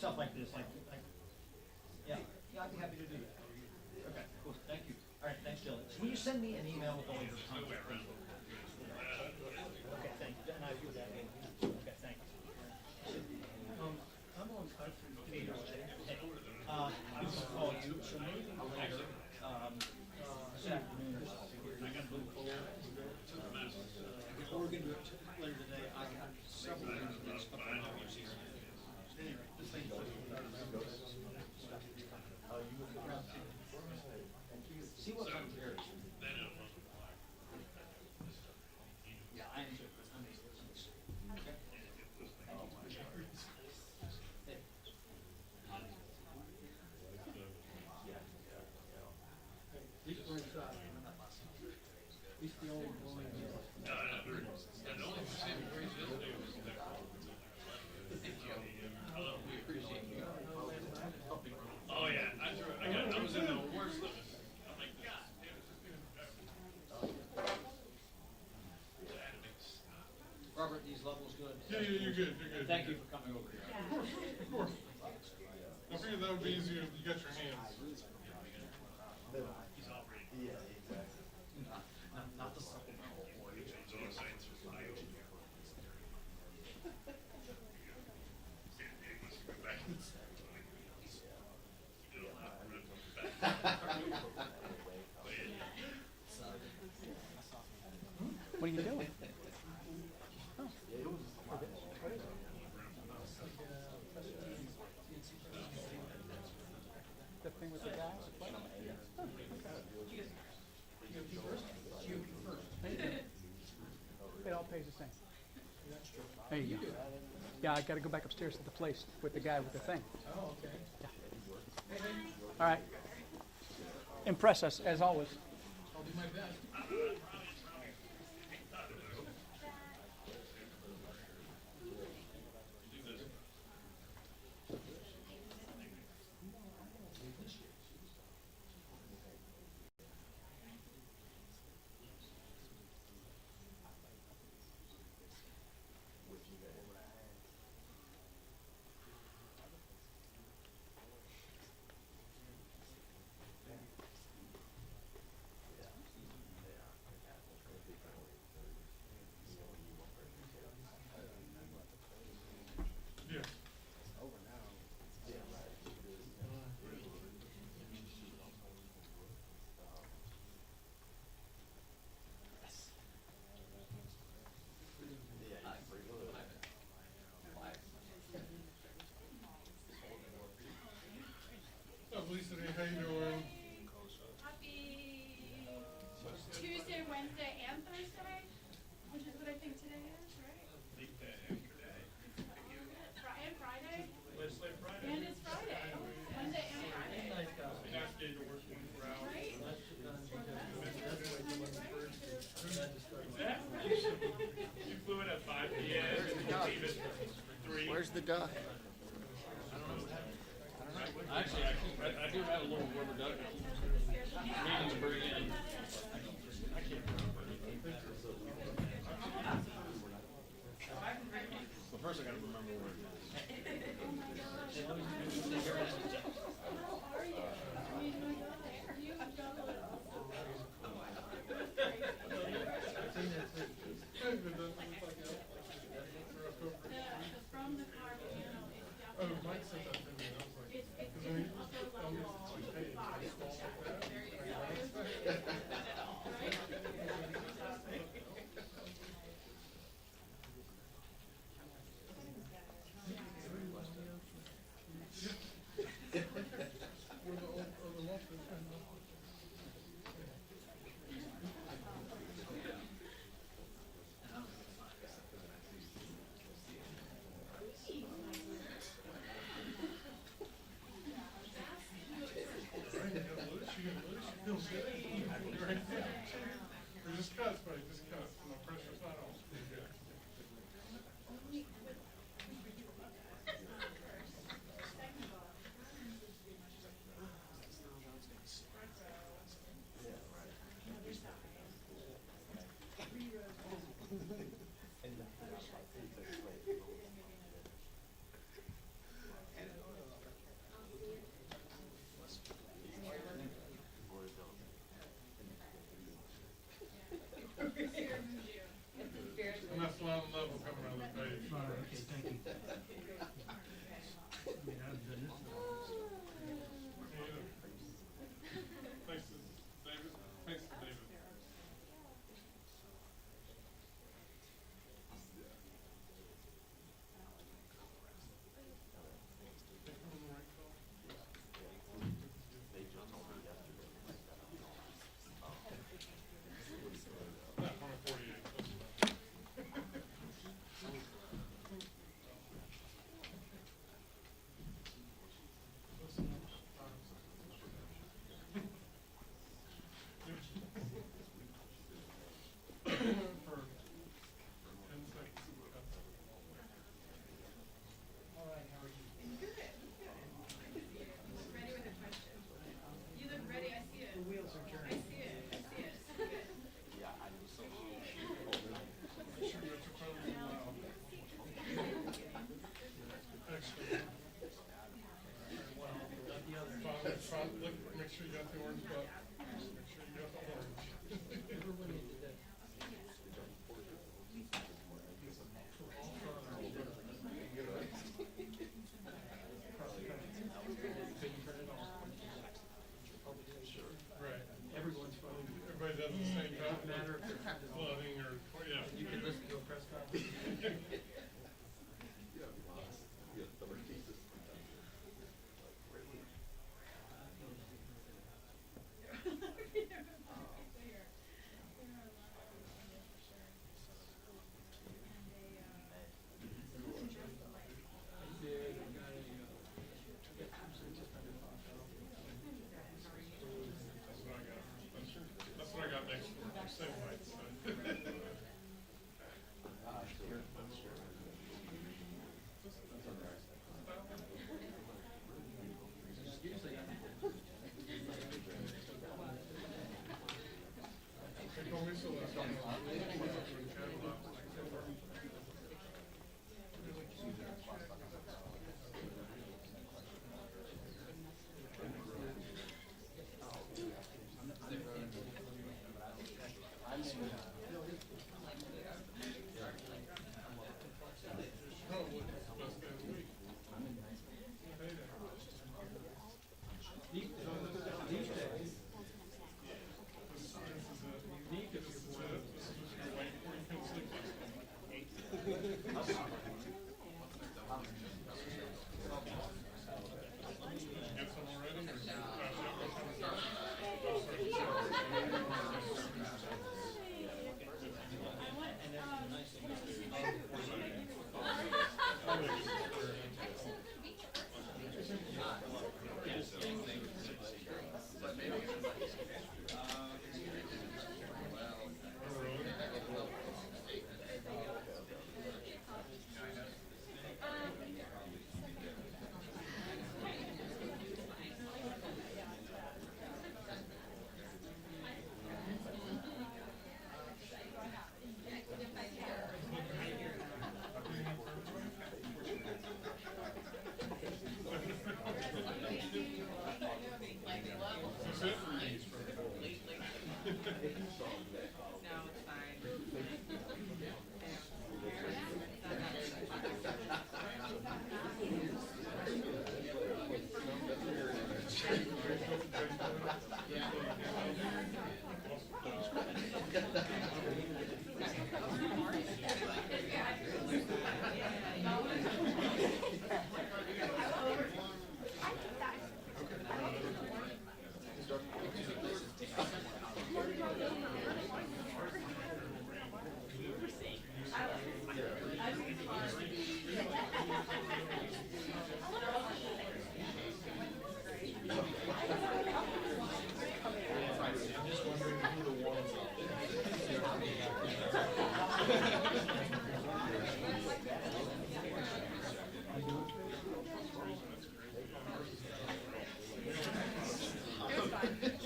stuff like this, yeah, I'd be happy to do that. Okay, cool, thank you. All right, thanks, Jill. Will you send me an email with all your contact info? Okay, thank you. And I do that. Okay, thank you. I'm on touch with Peter. I was gonna call you, so maybe later, this afternoon or something. I got a little cold. Before we can do it later today, I got several things in the next couple of hours here. Anyway, this thing's just see what's on Terri. Yeah, I am too. Okay. Hey. He's going shot. He's the only one. We appreciate you. Oh yeah, I was in the worst of it. I'm like, God damn it. Robert, these levels good? Yeah, you're good, you're good. Thank you for coming over here. Of course, of course. I figured that would be easier if you got your hands. He's all ready. Yeah, exactly. Not the supplemental or It's all sides for my own. What are you doing? Oh. The thing with the guys? Oh. It all pays the same. There you go. Yeah, I got to go back upstairs to the place with the guy with the thing. Oh, okay. Yeah. All right. Impress us, as always. I'll do my best. Yeah. What's up, Lisa? How you doing? Happy Tuesday, Wednesday, and Thursday, which is what I think today is, right? And Friday? Legislative Friday. And it's Friday. Monday and Friday. Last day to work 24 hours. Right? You flew in at 5 p.m. and leave at 3. Where's the duck? Actually, I do have a little rubber duck. Meeting to bring in. I can't remember. Well, first I got to remember where it is. How are you? I mean, my God, you double it. From the car piano is Oh, definitely Mike said that to me, and I was like, it's upper level box. There you go. feels good. Make sure you got the orange butt. Make sure you got the orange. Everyone needed that. Right. Everyone's phone. Everybody does the same Doesn't time. matter if they're Flooding or, yeah. You can listen to a press conference. That's what I got next week. Same height, so. They told me so last time. Get some already?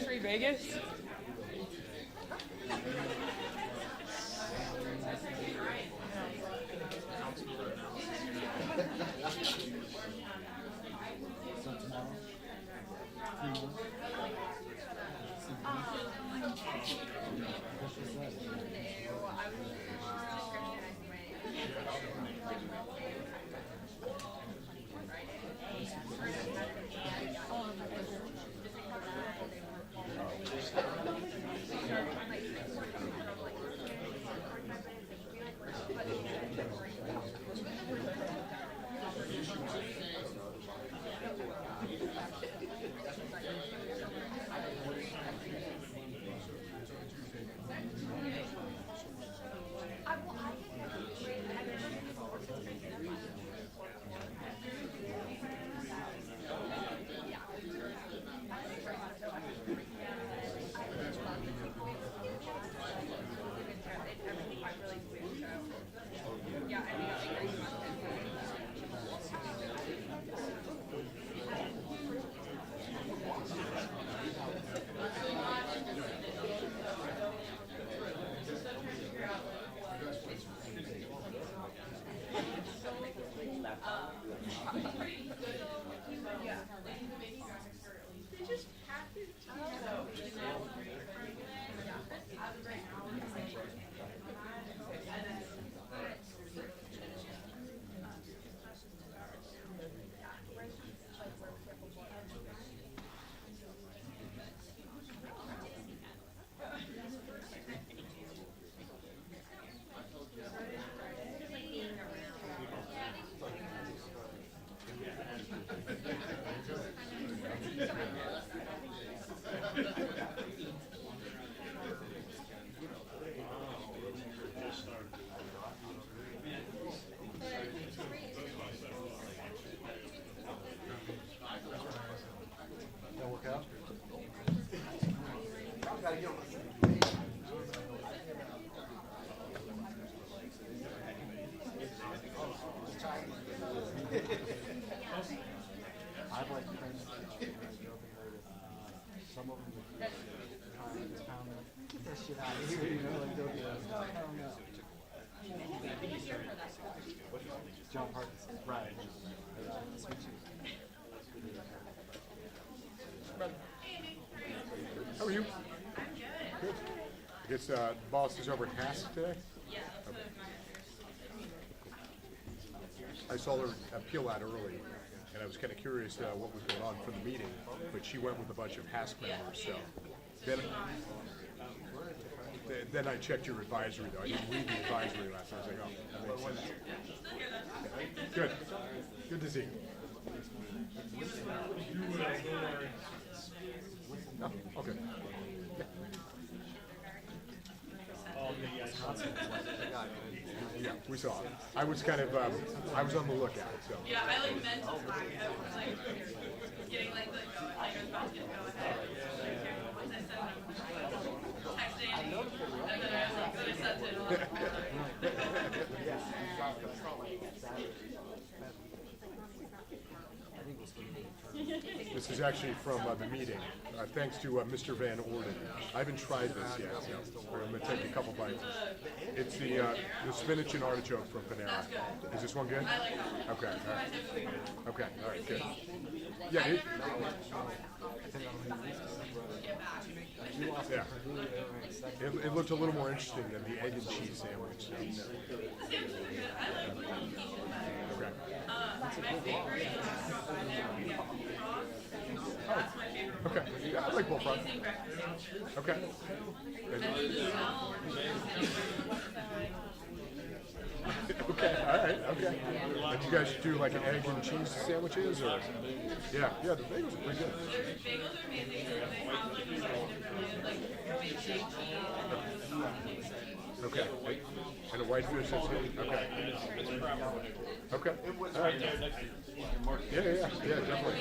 Free Vegas? shit out of here, you know, like they'll be like, oh, hell no. John Parkinson. Right. How are you? Good. I guess boss is over at Hask today? Yeah, that's what my I saw her peel out early, and I was kind of curious what was going on for the meeting, but she went with a bunch of Hask members, so. Then I checked your advisory, though. I didn't read the advisory last night. I was like, oh, that makes sense. Good. Good to see you. Oh, okay. Yeah, we saw it. I was kind of, I was on the lookout, so. Yeah, I like meant to flag it. I was like getting like the go, like I was about to get go ahead. Once I sent him texting, and then I was like, then I sent it. This is actually from the meeting. Thanks to Mr. Van Orden. I haven't tried this yet, so I'm going to take a couple bites. It's the spinach and artichoke from Panera. Is this one good? I like that. Okay, all right. Okay, all right, good. Yeah, it looked a little more interesting than the egg and cheese sandwich. So. Okay. My favorite is that's my favorite. Okay. Yeah, I like bullfrog. Okay. Okay, all right, okay. Did you guys do like an egg and cheese sandwiches or? Yeah, the bagels are pretty good. Bagels are amazing. They have like a different like big cheese. Okay. And a whitefish is good? Okay. Okay. All right. Yeah, definitely.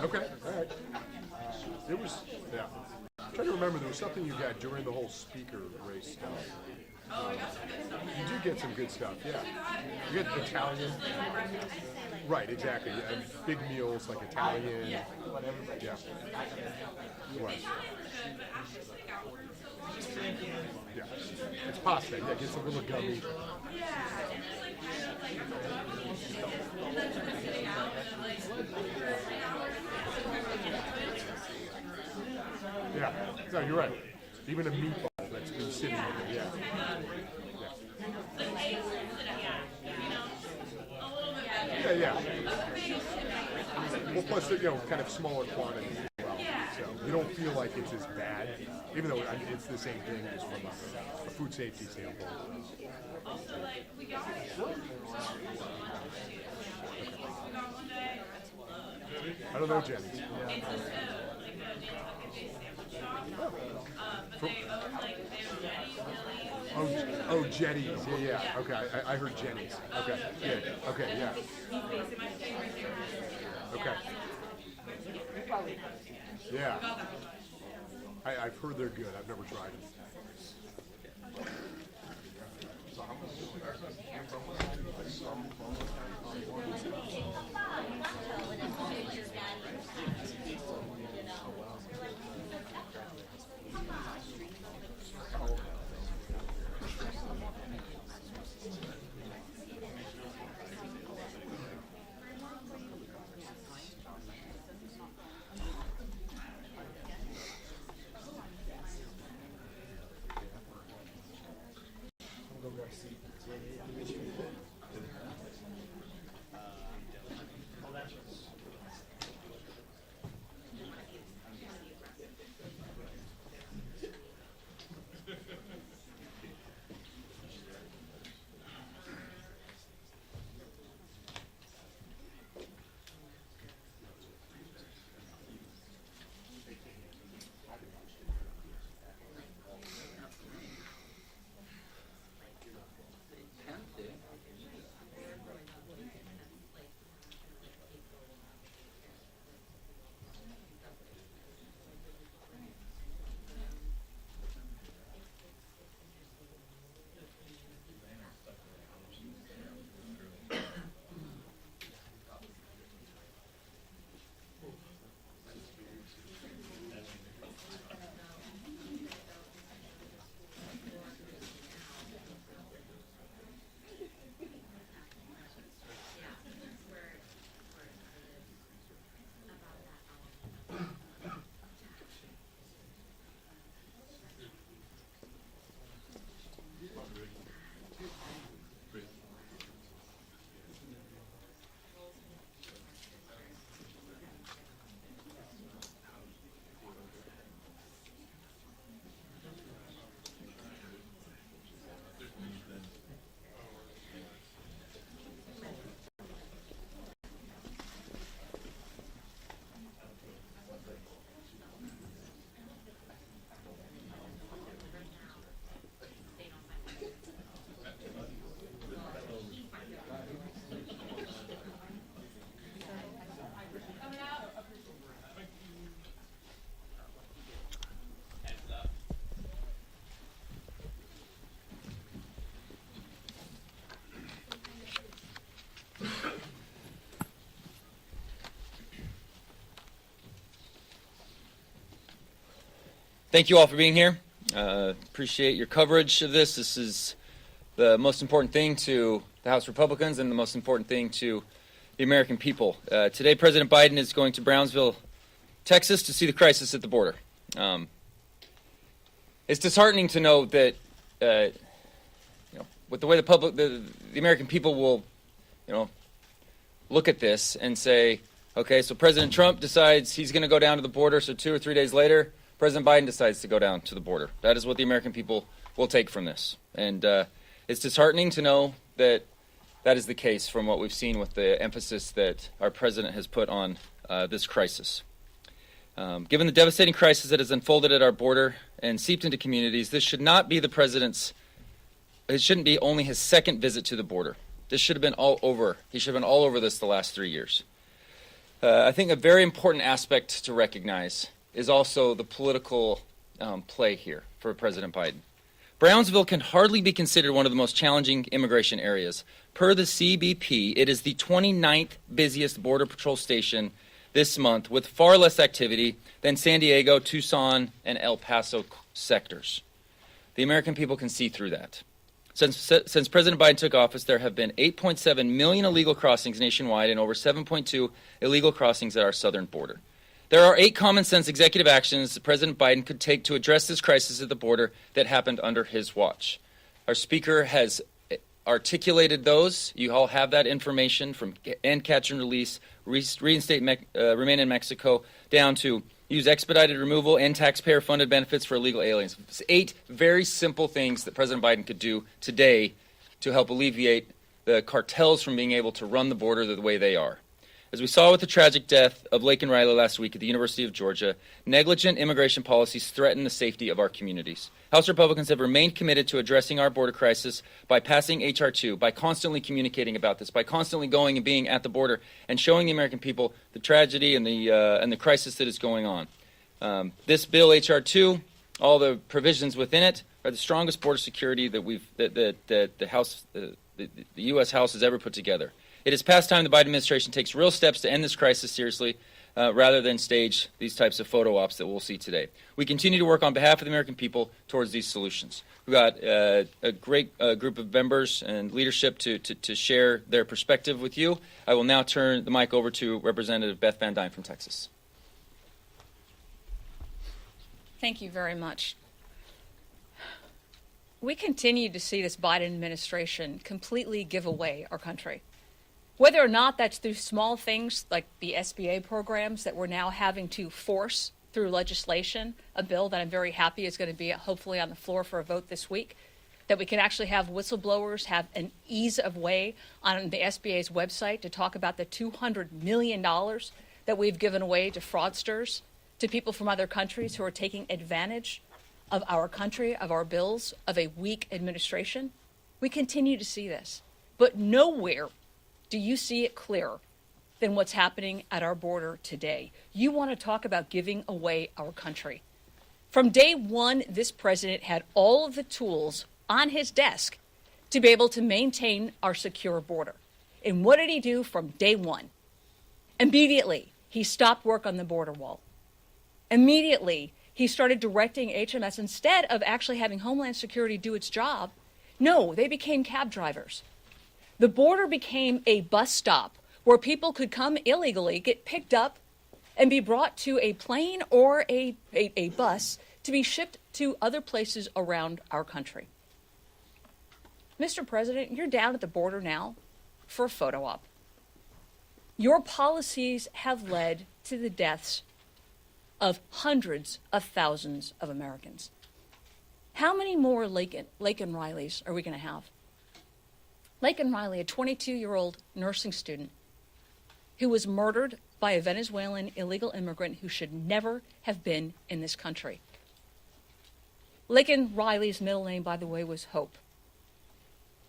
Okay, all right. It was, yeah. I'm trying to remember, there was something you got during the whole speaker race stuff. Oh, I got some good stuff. You did get some good stuff, yeah. You got Italian. Right, exactly. And big meals like Italian. Yeah. Right. Yeah. It's pasta. Yeah, it gets a little gummy. Yeah. No, you're right. Even a meatball that's been sitting there, yeah. Yeah. Well, plus, kind of smaller quantity as well. So you don't feel like it's as bad, even though it's the same thing just from a food safety standpoint. Also, like, we got one day, I don't know, Jenny. it's just like a Nantucket-based sandwich shop, but they own, like, they have Jetty, Billy's. Oh, Jetties. Yeah. Okay, I heard Jenny's. Okay. Yeah. Okay. Yeah. My favorite thing. Okay. Yeah. I've heard they're good. I've never tried them. Thank you all for being here. Appreciate your coverage of this. This is the most important thing to the House Republicans and the most important thing to the American people. Today, President Biden is going to Brownsville, Texas, to see the crisis at the border. It's disheartening to know that, with the way the American people will, look at this and say, okay, so President Trump decides he's going to go down to the border, so 2 or 3 days later, President Biden decides to go down to the border. That is what the American people will take from this. And it's disheartening to know that that is the case from what we've seen with the emphasis that our president has put on this crisis. Given the devastating crisis that has unfolded at our border and seeped into communities, this should not be the president's, it shouldn't be only his second visit to the border. This should have been all over. He should have been all over this the last 3 years. I think a very important aspect to recognize is also the political play here for President Biden. Brownsville can hardly be considered one of the most challenging immigration areas. Per the CBP, it is the 29th busiest Border Patrol station this month, with far less activity than San Diego, Tucson, and El Paso sectors. The American people can see through that. Since President Biden took office, there have been 8.7 million illegal crossings nationwide and over 7.2 illegal crossings at our southern border. There are 8 common sense executive actions that President Biden could take to address this crisis at the border that happened under his watch. Our speaker has articulated those. You all have that information, from end, catch, and release, reinstate remain in Mexico, down to use expedited removal and taxpayer-funded benefits for illegal aliens. It's 8 very simple things that President Biden could do today to help alleviate the cartels from being able to run the border the way they are. As we saw with the tragic death of Laken Riley last week at the University of Georgia, negligent immigration policies threaten the safety of our communities. House Republicans have remained committed to addressing our border crisis by passing H.R. 2, by constantly communicating about this, by constantly going and being at the border and showing the American people the tragedy and the crisis that is going on. This bill, H.R. 2, all the provisions within it are the strongest border security that the U.S. House has ever put together. It is past time the Biden administration takes real steps to end this crisis seriously, rather than stage these types of photo ops that we'll see today. We continue to work on behalf of the American people towards these solutions. We've got a great group of members and leadership to share their perspective with you. I will now turn the mic over to Representative Beth Van Duyne from Texas. Thank you very much. We continue to see this Biden administration completely give away our country. Whether or not that's through small things like the SBA programs that we're now having to force through legislation, a bill that I'm very happy is going to be hopefully on the floor for a vote this week, that we can actually have whistleblowers have an ease of way on the SBA's website to talk about the $200 million that we've given away to fraudsters, to people from other countries who are taking advantage of our country, of our bills, of a weak administration. We continue to see this, but nowhere do you see it clearer than what's happening at our border today? You want to talk about giving away our country. From day one, this president had all of the tools on his desk to be able to maintain our secure border. And what did he do from day one? Immediately, he stopped work on the border wall. Immediately, he started directing HMS, instead of actually having Homeland Security do its job, no, they became cab drivers. The border became a bus stop where people could come illegally, get picked up, and be brought to a plane or a bus to be shipped to other places around our country. Mr. President, you're down at the border now for a photo op. Your policies have led to the deaths of hundreds of thousands of Americans. How many more Laken Rileys are we going to have? Laken Riley, a 22-year-old nursing student who was murdered by a Venezuelan illegal immigrant who should never have been in this country. Laken Riley's middle name, by the way, was Hope.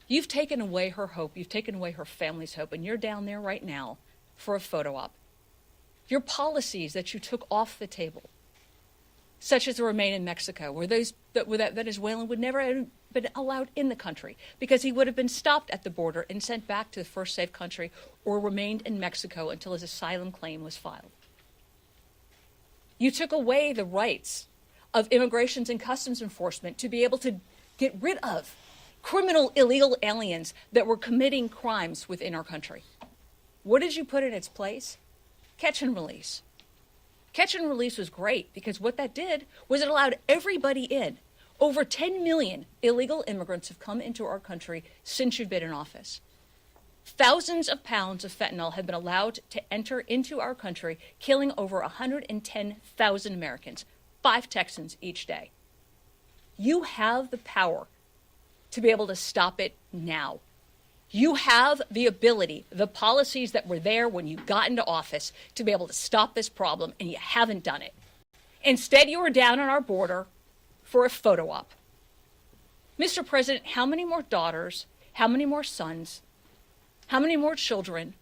You've taken away her hope. You've taken away her family's hope, and you're down there right now for a photo op. Your policies that you took off the table, such as the Remain in Mexico, where that Venezuelan would never have been allowed in the country because he would have been stopped at the border and sent back to the first safe country or remained in Mexico until his asylum claim was filed. You took away the rights of Immigrations and Customs Enforcement to be able to get rid of criminal illegal aliens that were committing crimes within our country. What did you put in its place? Catch and release. Catch and release was great because what that did was it allowed everybody in. Over 10 million illegal immigrants have come into our country since you've been in office. Thousands of pounds of fentanyl have been allowed to enter into our country, killing over 110,000 Americans, 5 Texans each day. You have the power to be able to stop it now. You have the ability, the policies that were there when you got into office to be able to stop this problem, and you haven't done it. Instead, you are down on our border for a photo op. Mr. President, how many more daughters, how many more sons, how many more children,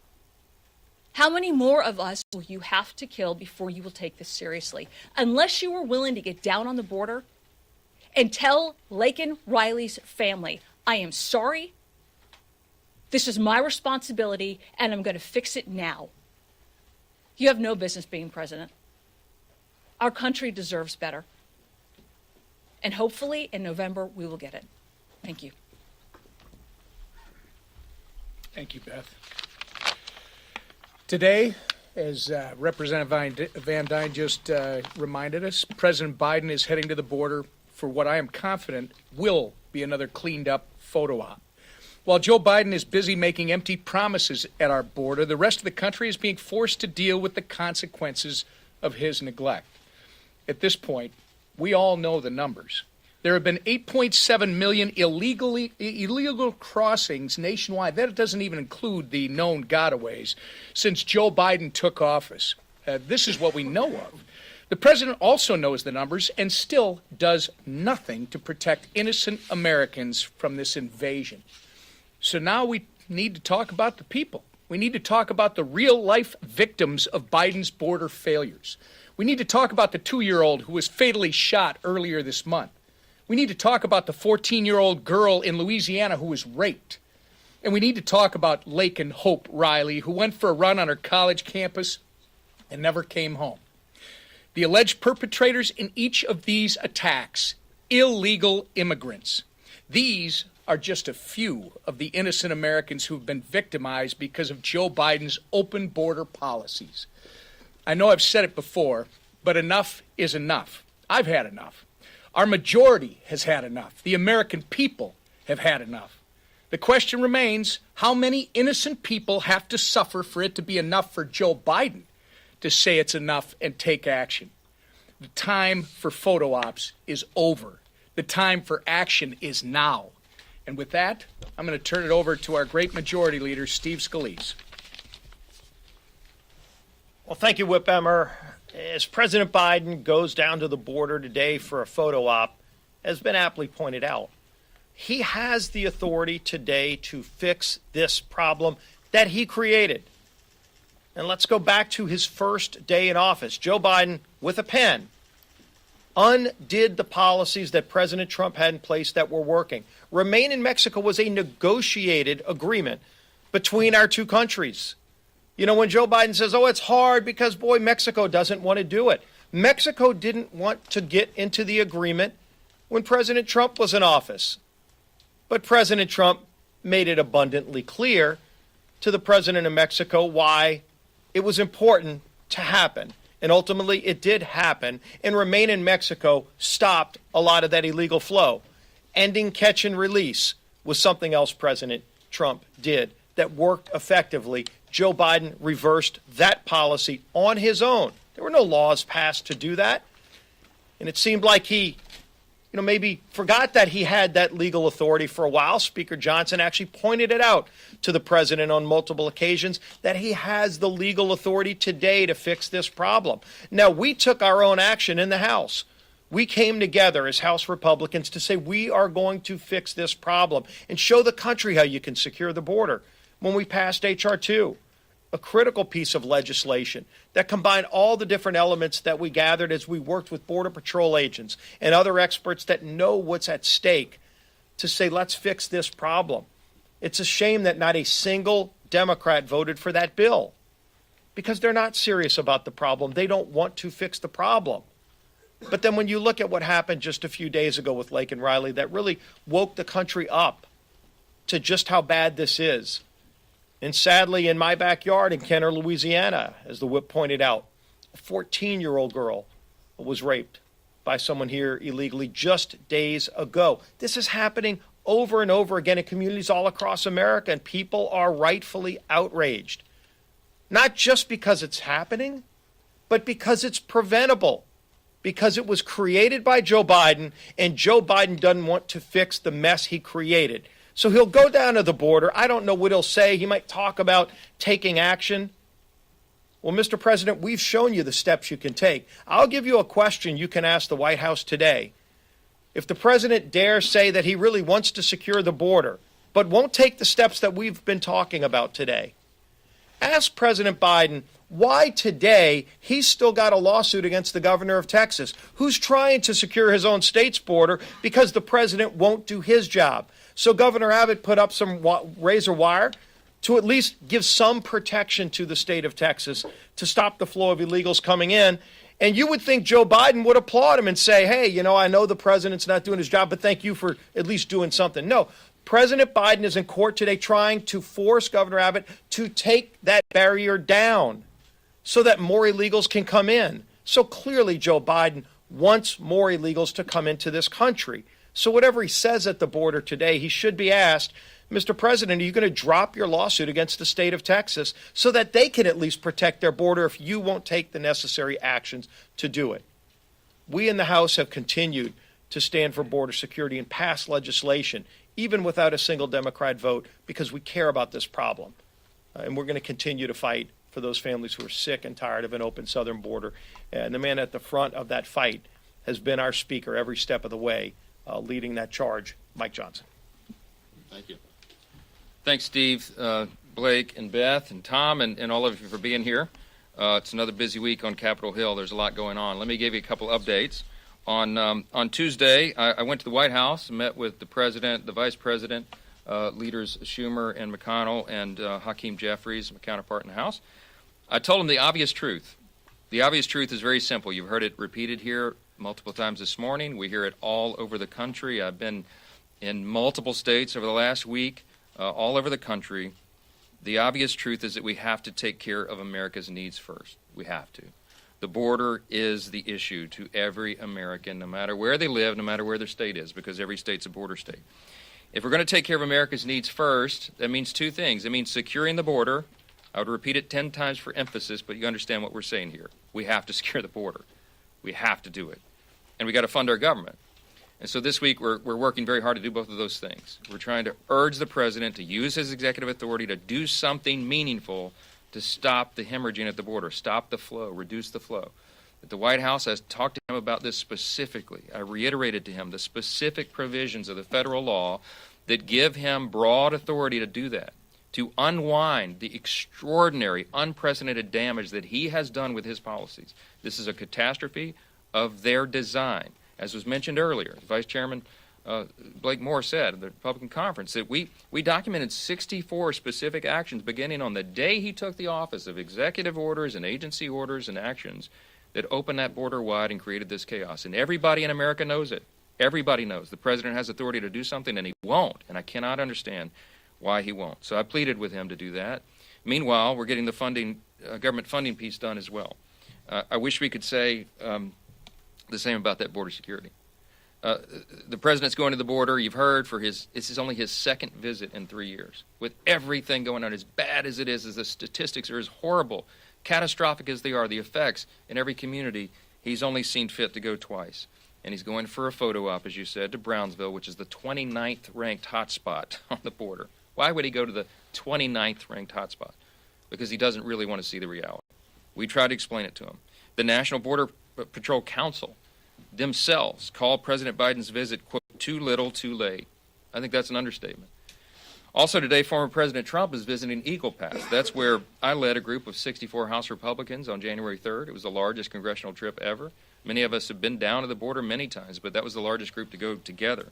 how many more of us will you have to kill before you will take this seriously? Unless you are willing to get down on the border and tell Laken Riley's family, I am sorry, this is my responsibility, and I'm going to fix it now. You have no business being president. Our country deserves better. And hopefully in November, we will get it. Thank you. Thank you, Beth. Today, as Representative Van Duyne just reminded us, President Biden is heading to the border for what I am confident will be another cleaned up photo op. While Joe Biden is busy making empty promises at our border, the rest of the country is being forced to deal with the consequences of his neglect. At this point, we all know the numbers. There have been 8.7 million illegal crossings nationwide. That doesn't even include the known gotaways since Joe Biden took office. This is what we know of. The president also knows the numbers and still does nothing to protect innocent Americans from this invasion. So now we need to talk about the people. We need to talk about the real-life victims of Biden's border failures. We need to talk about the 2-year-old who was fatally shot earlier this month. We need to talk about the 14-year-old girl in Louisiana who was raped. And we need to talk about Laken Hope Riley, who went for a run on her college campus and never came home. The alleged perpetrators in each of these attacks, illegal immigrants. These are just a few of the innocent Americans who've been victimized because of Joe Biden's open border policies. I know I've said it before, but enough is enough. I've had enough. Our majority has had enough. The American people have had enough. The question remains, how many innocent people have to suffer for it to be enough for Joe Biden to say it's enough and take action? The time for photo ops is over. The time for action is now. And with that, I'm going to turn it over to our great majority leader, Steve Scalise. Well, thank you, Whip Emmer. As President Biden goes down to the border today for a photo op, has been aptly pointed out, he has the authority today to fix this problem that he created. And let's go back to his first day in office. Joe Biden, with a pen, undid the policies that President Trump had in place that were working. Remain in Mexico was a negotiated agreement between our two countries. You know, when Joe Biden says, oh, it's hard because, boy, Mexico doesn't want to do it. Mexico didn't want to get into the agreement when President Trump was in office. But President Trump made it abundantly clear to the president of Mexico why it was important to happen. And ultimately, it did happen. And Remain in Mexico stopped a lot of that illegal flow. Ending catch and release was something else President Trump did that worked effectively. Joe Biden reversed that policy on his own. There were no laws passed to do that. And it seemed like he, maybe forgot that he had that legal authority for a while. Speaker Johnson actually pointed it out to the president on multiple occasions that he has the legal authority today to fix this problem. Now, we took our own action in the House. We came together as House Republicans to say we are going to fix this problem and show the country how you can secure the border. When we passed H.R. 2, a critical piece of legislation that combined all the different elements that we gathered as we worked with Border Patrol agents and other experts that know what's at stake to say, let's fix this problem. It's a shame that not a single Democrat voted for that bill because they're not serious about the problem. They don't want to fix the problem. But then when you look at what happened just a few days ago with Lake and Riley, that really woke the country up to just how bad this is. And sadly, in my backyard in Kenner, Louisiana, as the whip pointed out, a 14-year-old girl was raped by someone here illegally just days ago. This is happening over and over again in communities all across America, and people are rightfully outraged. Not just because it's happening, but because it's preventable. Because it was created by Joe Biden, and Joe Biden doesn't want to fix the mess he created. So he'll go down to the border. I don't know what he'll say. He might talk about taking action. Well, Mr. President, we've shown you the steps you can take. I'll give you a question you can ask the White House today. If the president dares say that he really wants to secure the border, but won't take the steps that we've been talking about today, ask President Biden why today he's still got a lawsuit against the governor of Texas, who's trying to secure his own state's border because the president won't do his job. So Governor Abbott put up some razor wire to at least give some protection to the state of Texas to stop the flow of illegals coming in. And you would think Joe Biden would applaud him and say, hey, you know, I know the president's not doing his job, but thank you for at least doing something. No, President Biden is in court today trying to force Governor Abbott to take that barrier down so that more illegals can come in. So clearly Joe Biden wants more illegals to come into this country. So whatever he says at the border today, he should be asked, Mr. President, are you going to drop your lawsuit against the state of Texas so that they can at least protect their border if you won't take the necessary actions to do it? We in the House have continued to stand for border security and pass legislation, even without a single Democrat vote, because we care about this problem. And we're going to continue to fight for those families who are sick and tired of an open southern border. And the man at the front of that fight has been our speaker every step of the way, leading that charge, Mike Johnson. Thank you. Thanks, Steve, Blake, and Beth, and Tom, and all of you for being here. It's another busy week on Capitol Hill. There's a lot going on. Let me give you a couple updates. On Tuesday, I went to the White House and met with the president, the vice president, leaders Schumer and McConnell, and Hakeem Jeffries, my counterpart in the House. I told them the obvious truth. The obvious truth is very simple. You've heard it repeated here multiple times this morning. We hear it all over the country. I've been in multiple states over the last week, all over the country. The obvious truth is that we have to take care of America's needs first. We have to. The border is the issue to every American, no matter where they live, no matter where their state is, because every state's a border state. If we're going to take care of America's needs first, that means two things. It means securing the border. I would repeat it 10 times for emphasis, but you understand what we're saying here. We have to secure the border. We have to do it. And we got to fund our government. And so this week we're working very hard to do both of those things. We're trying to urge the president to use his executive authority to do something meaningful to stop the hemorrhaging at the border, stop the flow, reduce the flow. At the White House, I talked to him about this specifically. I reiterated to him the specific provisions of the federal law that give him broad authority to do that, to unwind the extraordinary, unprecedented damage that he has done with his policies. This is a catastrophe of their design. As was mentioned earlier, Vice Chairman Blake Moore said at the Republican conference that we documented 64 specific actions beginning on the day he took the office of executive orders and agency orders and actions that opened that border wide and created this chaos. And everybody in America knows it. Everybody knows the president has authority to do something, and he won't. And I cannot understand why he won't. So I pleaded with him to do that. Meanwhile, we're getting the funding, government funding piece done as well. I wish we could say the same about that border security. The president's going to the border. You've heard this is only his second visit in 3 years. With everything going on, as bad as it is, as the statistics are as horrible, catastrophic as they are, the effects in every community, he's only seen fit to go twice. And he's going for a photo op, as you said, to Brownsville, which is the 29th ranked hotspot on the border. Why would he go to the 29th ranked hotspot? Because he doesn't really want to see the reality. We tried to explain it to him. The National Border Patrol Council themselves called President Biden's visit, quote, too little, too late. I think that's an understatement. Also today, former President Trump is visiting Eagle Pass. That's where I led a group of 64 House Republicans on January 3rd. It was the largest congressional trip ever. Many of us have been down to the border many times, but that was the largest group to go together.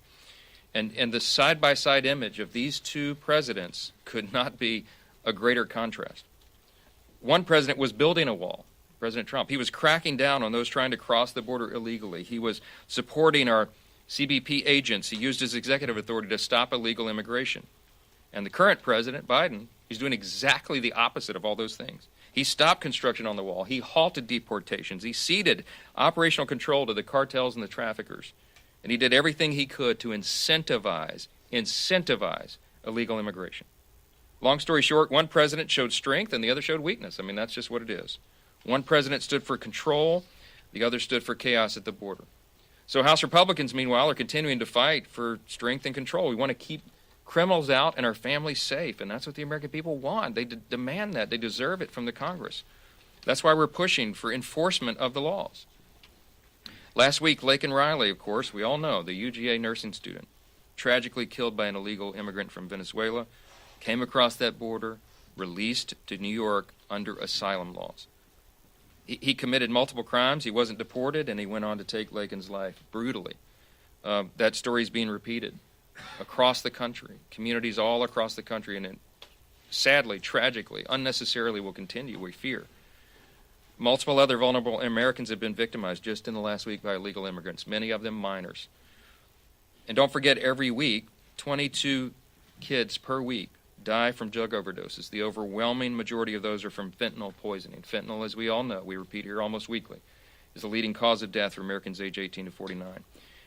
And the side-by-side image of these two presidents could not be a greater contrast. One president was building a wall. President Trump. He was cracking down on those trying to cross the border illegally. He was supporting our CBP agents. He used his executive authority to stop illegal immigration. And the current president, Biden, he's doing exactly the opposite of all those things. He stopped construction on the wall. He halted deportations. He ceded operational control to the cartels and the traffickers. And he did everything he could to incentivize illegal immigration. Long story short, one president showed strength and the other showed weakness. I mean, that's just what it is. One president stood for control, the other stood for chaos at the border. So House Republicans, meanwhile, are continuing to fight for strength and control. We want to keep criminals out and our families safe, and that's what the American people want. They demand that. They deserve it from the Congress. That's why we're pushing for enforcement of the laws. Last week, Laken Riley, of course, we all know, the UGA nursing student, tragically killed by an illegal immigrant from Venezuela, came across that border, released to New York under asylum laws. He committed multiple crimes. He wasn't deported, and he went on to take Laken's life brutally. That story is being repeated across the country, communities all across the country, and it sadly, tragically, unnecessarily will continue, we fear. Multiple other vulnerable Americans have been victimized just in the last week by illegal immigrants, many of them minors. And don't forget, every week, 22 kids per week die from drug overdoses. The overwhelming majority of those are from fentanyl poisoning. Fentanyl, as we all know, we repeat here almost weekly, is the leading cause of death for Americans age 18 to 49.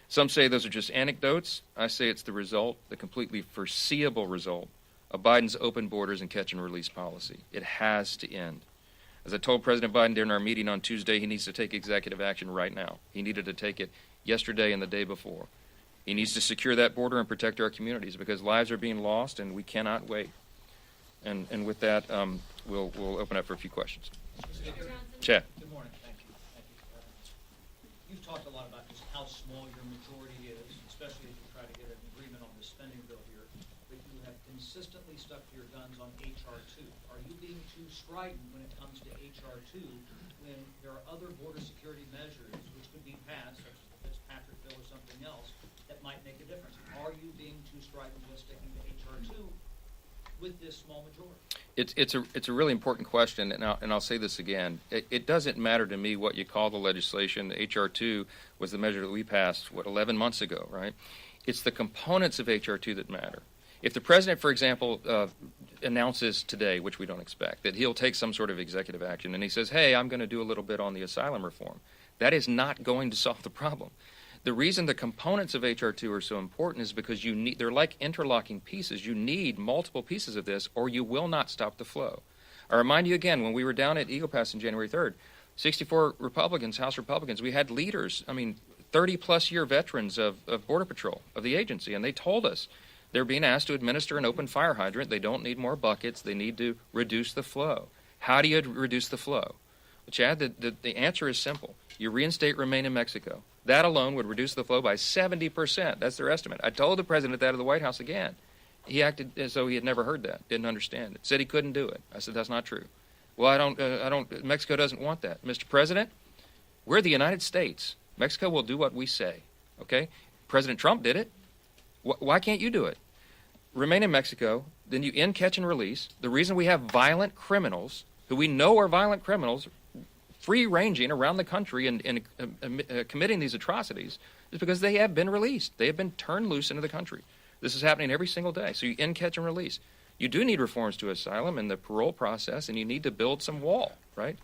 Some say those are just anecdotes. I say it's the result, the completely foreseeable result, of Biden's open borders and catch and release policy. It has to end. As I told President Biden during our meeting on Tuesday, he needs to take executive action right now. He needed to take it yesterday and the day before. He needs to secure that border and protect our communities because lives are being lost and we cannot wait. And with that, we'll open up for a few questions. Chad. Good morning. Thank you. You've talked a lot about just how small your majority is, especially as you try to get an agreement on the spending bill here. But you have consistently stuck to your guns on H.R. 2. Are you being too strident when it comes to H.R. 2 when there are other border security measures which could be passed, such as the Fitzpatrick bill or something else, that might make a difference? Are you being too strident with sticking to H.R. 2 with this small majority? It's a really important question, and I'll say this again. It doesn't matter to me what you call the legislation. H.R. 2 was the measure that we passed, 11 months ago, right? It's the components of H.R. 2 that matter. If the president, for example, announces today, which we don't expect, that he'll take some sort of executive action, and he says, hey, I'm going to do a little bit on the asylum reform, that is not going to solve the problem. The reason the components of H.R. 2 are so important is because they're like interlocking pieces. You need multiple pieces of this or you will not stop the flow. I remind you again, when we were down at Eagle Pass on January 3rd, 64 Republicans, House Republicans, we had leaders, 30-plus year veterans of Border Patrol, of the agency, and they told us they're being asked to administer an open fire hydrant. They don't need more buckets. They need to reduce the flow. How do you reduce the flow? Well, Chad, the answer is simple. You reinstate Remain in Mexico. That alone would reduce the flow by 70%. That's their estimate. I told the president that at the White House again. He acted as though he had never heard that, didn't understand it, said he couldn't do it. I said, that's not true. Well, Mexico doesn't want that. Mr. President, we're the United States. Mexico will do what we say, okay? President Trump did it. Why can't you do it? Remain in Mexico, then you end catch and release. The reason we have violent criminals, who we know are violent criminals, free-ranging around the country and committing these atrocities is because they have been released. They have been turned loose into the country. This is happening every single day. So you end catch and release. You do need reforms to asylum and the parole process, and you need to build some wall, right?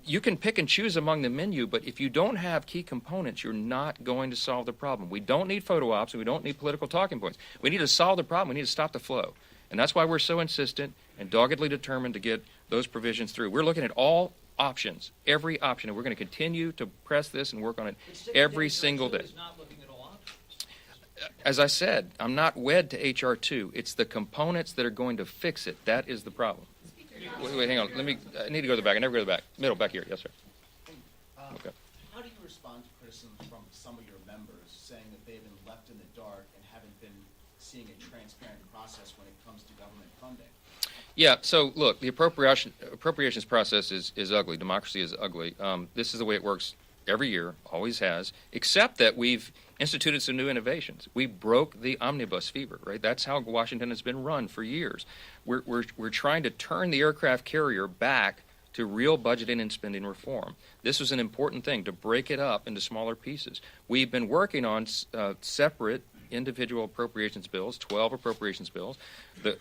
You can pick and choose among the menu, but if you don't have key components, you're not going to solve the problem. We don't need photo ops, and we don't need political talking points. We need to solve the problem. We need to stop the flow. And that's why we're so insistent and doggedly determined to get those provisions through. We're looking at all options, every option, and we're going to continue to press this and work on it every single day. As I said, I'm not wed to H.R. 2. It's the components that are going to fix it. That is the problem. Wait, hang on. I need to go to the back. I never go to the back. Middle, back here. Yes, sir. Okay. How do you respond to criticism from some of your members saying that they've been left in the dark and haven't been seeing a transparent process when it comes to government funding? Yeah, so look, the appropriations process is ugly. Democracy is ugly. This is the way it works every year, always has, except that we've instituted some new innovations. We broke the omnibus fever, right? That's how Washington has been run for years. We're trying to turn the aircraft carrier back to real budgeting and spending reform. This was an important thing, to break it up into smaller pieces. We've been working on separate individual appropriations bills, 12 appropriations bills.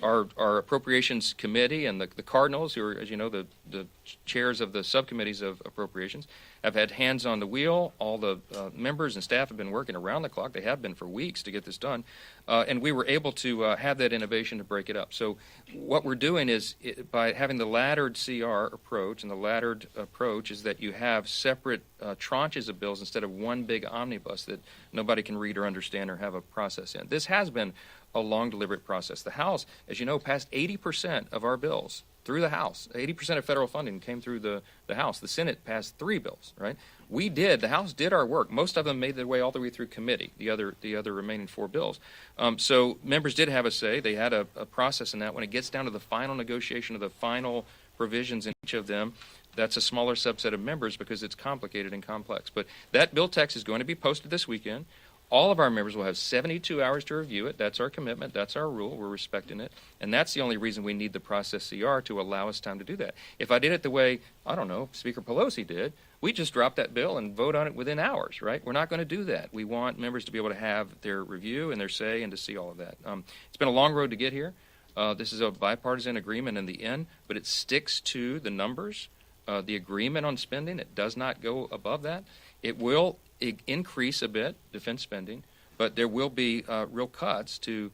Our appropriations committee and the Cardinals, who are, as you know, the chairs of the subcommittees of appropriations, have had hands on the wheel. All the members and staff have been working around the clock. They have been for weeks to get this done. And we were able to have that innovation to break it up. So what we're doing is, by having the laddered CR approach, and the laddered approach is that you have separate tranches of bills instead of one big omnibus that nobody can read or understand or have a process in. This has been a long, deliberate process. The House, as you know, passed 80% of our bills through the House. 80% of federal funding came through the House. The Senate passed 3 bills, right? The House did our work. Most of them made their way all the way through committee, the other remaining 4 bills. So members did have a say. They had a process in that. When it gets down to the final negotiation of the final provisions in each of them, that's a smaller subset of members because it's complicated and complex. But that bill text is going to be posted this weekend. All of our members will have 72 hours to review it. That's our commitment. That's our rule. We're respecting it. And that's the only reason we need the process CR, to allow us time to do that. If I did it the way, I don't know, Speaker Pelosi did, we just drop that bill and vote on it within hours, right? We're not going to do that. We want members to be able to have their review and their say and to see all of that. It's been a long road to get here. This is a bipartisan agreement in the end, but it sticks to the numbers, the agreement on spending. It does not go above that. It will increase a bit defense spending, but there will be real cuts to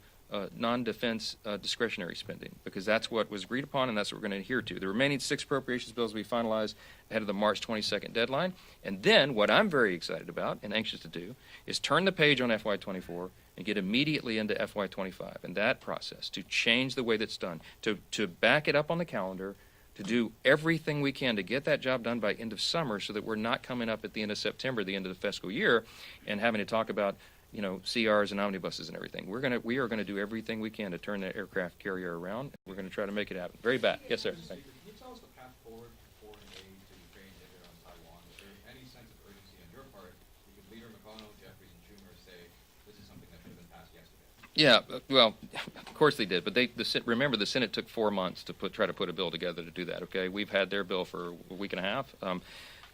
non-defense discretionary spending, because that's what was agreed upon and that's what we're going to adhere to. The remaining 6 appropriations bills will be finalized ahead of the March 22nd deadline. And then what I'm very excited about and anxious to do is turn the page on FY24 and get immediately into FY25, and that process to change the way that's done, to back it up on the calendar, to do everything we can to get that job done by end of summer, so that we're not coming up at the end of September, the end of the fiscal year, and having to talk about, you know, CRs and omnibuses and everything. We are going to do everything we can to turn that aircraft carrier around. We're going to try to make it happen. Very bad. Yes, sir. Thank you. Can you tell us the path forward for foreign aid to Ukraine and Israel and Taiwan? Is there any sense of urgency on your part? Because Leader McConnell, Jeffries, and Schumer say this is something that should have been passed yesterday. Yeah, well, of course they did, but remember the Senate took 4 months to try to put a bill together to do that. Okay, we've had their bill for a week and a half.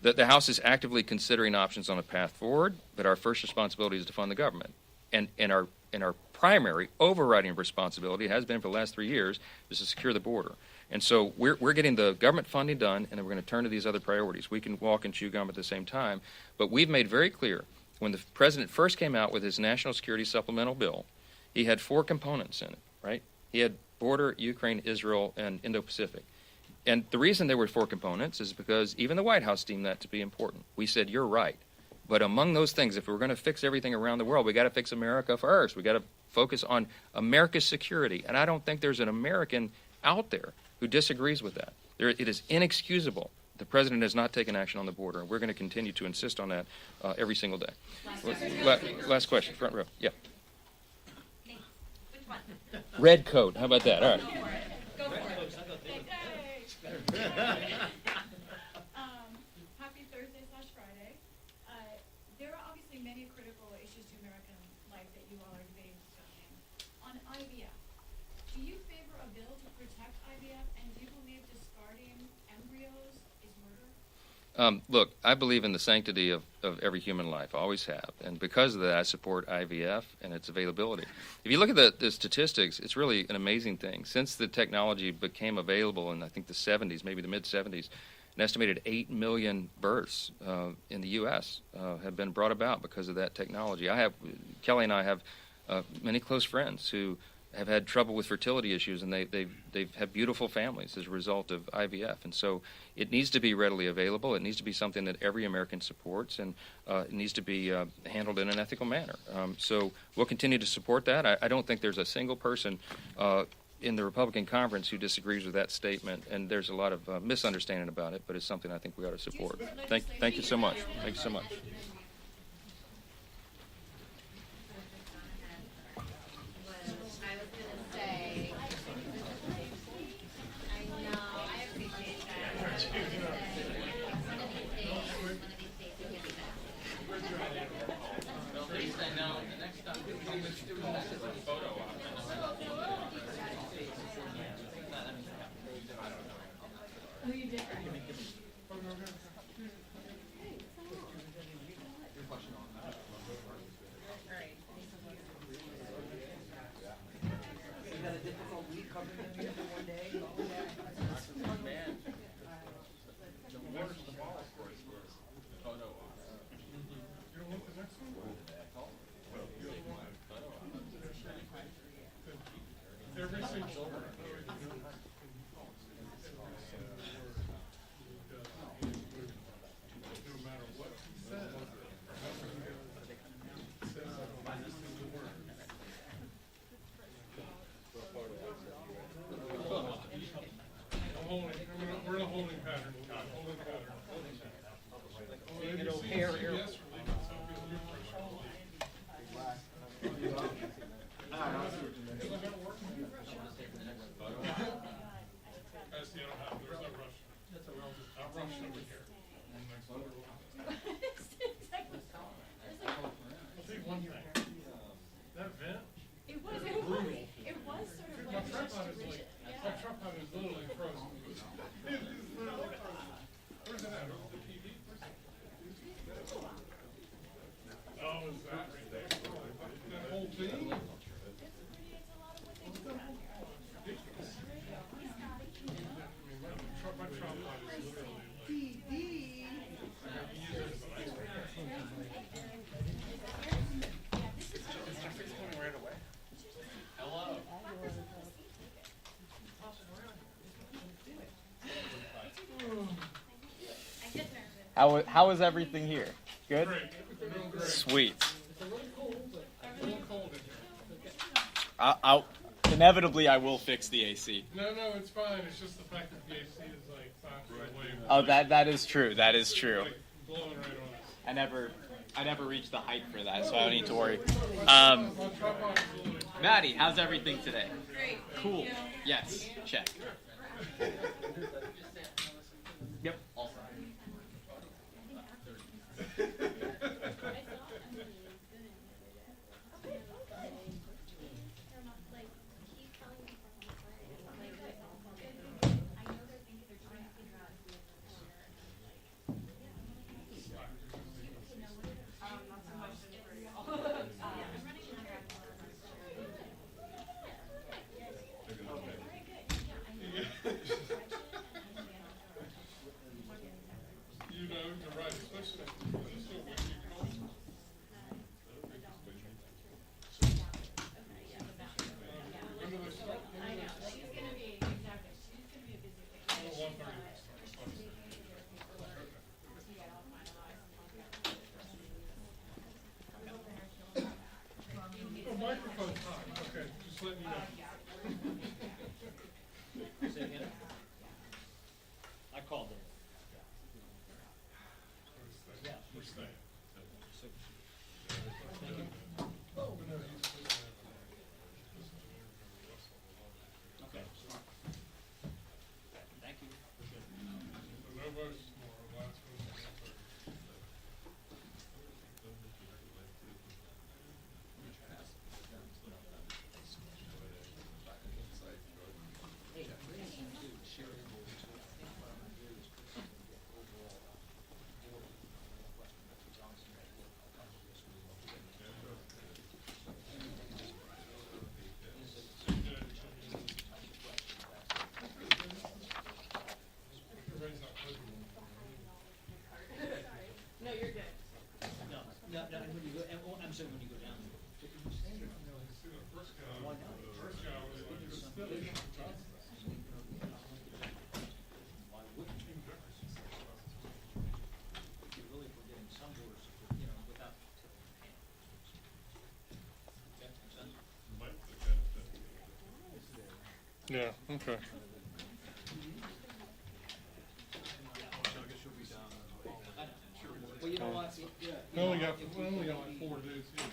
The House is actively considering options on a path forward, but our first responsibility is to fund the government, and our primary overriding responsibility has been for the last 3 years is to secure the border. And so we're getting the government funding done, and then we're going to turn to these other priorities. We can walk and chew gum at the same time, but we've made very clear when the president first came out with his national security supplemental bill, he had 4 components in it, right? He had border, Ukraine, Israel, and Indo-Pacific. And the reason there were 4 components is because even the White House deemed that to be important. We said, you're right. But among those things, if we're going to fix everything around the world, we got to fix America first. We got to focus on America's security. And I don't think there's an American out there who disagrees with that. It is inexcusable. The president has not taken action on the border, and we're going to continue to insist on that every single day. Last question, front row. Yeah. Red coat. How about that? All right. Go for it. Happy Thursday/Friday. There are obviously many critical issues to American life that you all are debating and discussing. On IVF, do you favor a bill to protect IVF, and do you believe discarding embryos is murder? Look, I believe in the sanctity of every human life, always have. And because of that, I support IVF and its availability. If you look at the statistics, it's really an amazing thing. Since the technology became available in, I think, the 70s, maybe the mid-70s, an estimated 8 million births in the U.S. Have been brought about because of that technology. Kelly and I have many close friends who have had trouble with fertility issues, and they've had beautiful families as a result of IVF. And so it needs to be readily available. It needs to be something that every American supports, and it needs to be handled in an ethical manner. So we'll continue to support that. I don't think there's a single person in the Republican conference who disagrees with that statement, and there's a lot of misunderstanding about it, but it's something I think we ought to support. Thank you so much. Thank you so much. Oh, you did. You got a difficult week covering them here for one day? Man. The worst of all, of course, was the photo op. You don't want the next one? Well, you don't want it. Every single word. No matter what he says, we're in a holding pattern. Holding pattern. You know, hair. I'll rush over here. I'll tell you one thing. That vent. It was sort of My like tripod is like, my tripod is literally frozen. It is literally frozen. Where's it at? The TV? Oh, is that right there? That whole thing? My tripod is literally Hello. How is everything here? Good? Sweet. Inevitably, I will fix the AC. No, it's fine. It's just the fact that the AC is like 5 feet away. Oh, that is true. That is true. Like blowing right on us. I never reached the height for that, so I don't need to worry. Maddie, how's everything today? Great. Cool. Yes. Check. Yep. You know, you're right, especially if it's so windy. When do they start? she's gonna be a busy Oh, 1:30. Oh, microphone's hot. Okay, just letting you know. Say again? I called them. Yeah, We're staying. Okay. Thank you. So no votes tomorrow, last one. Everybody's not clicking. No, you're good. No, and when you go, I'm saying when you go down. See, the first guy was still in the process. Why wouldn't you? You're really forgetting some voters, without. Okay, makes sense? Yeah, okay. Well, you know what? We only got like 4 days here.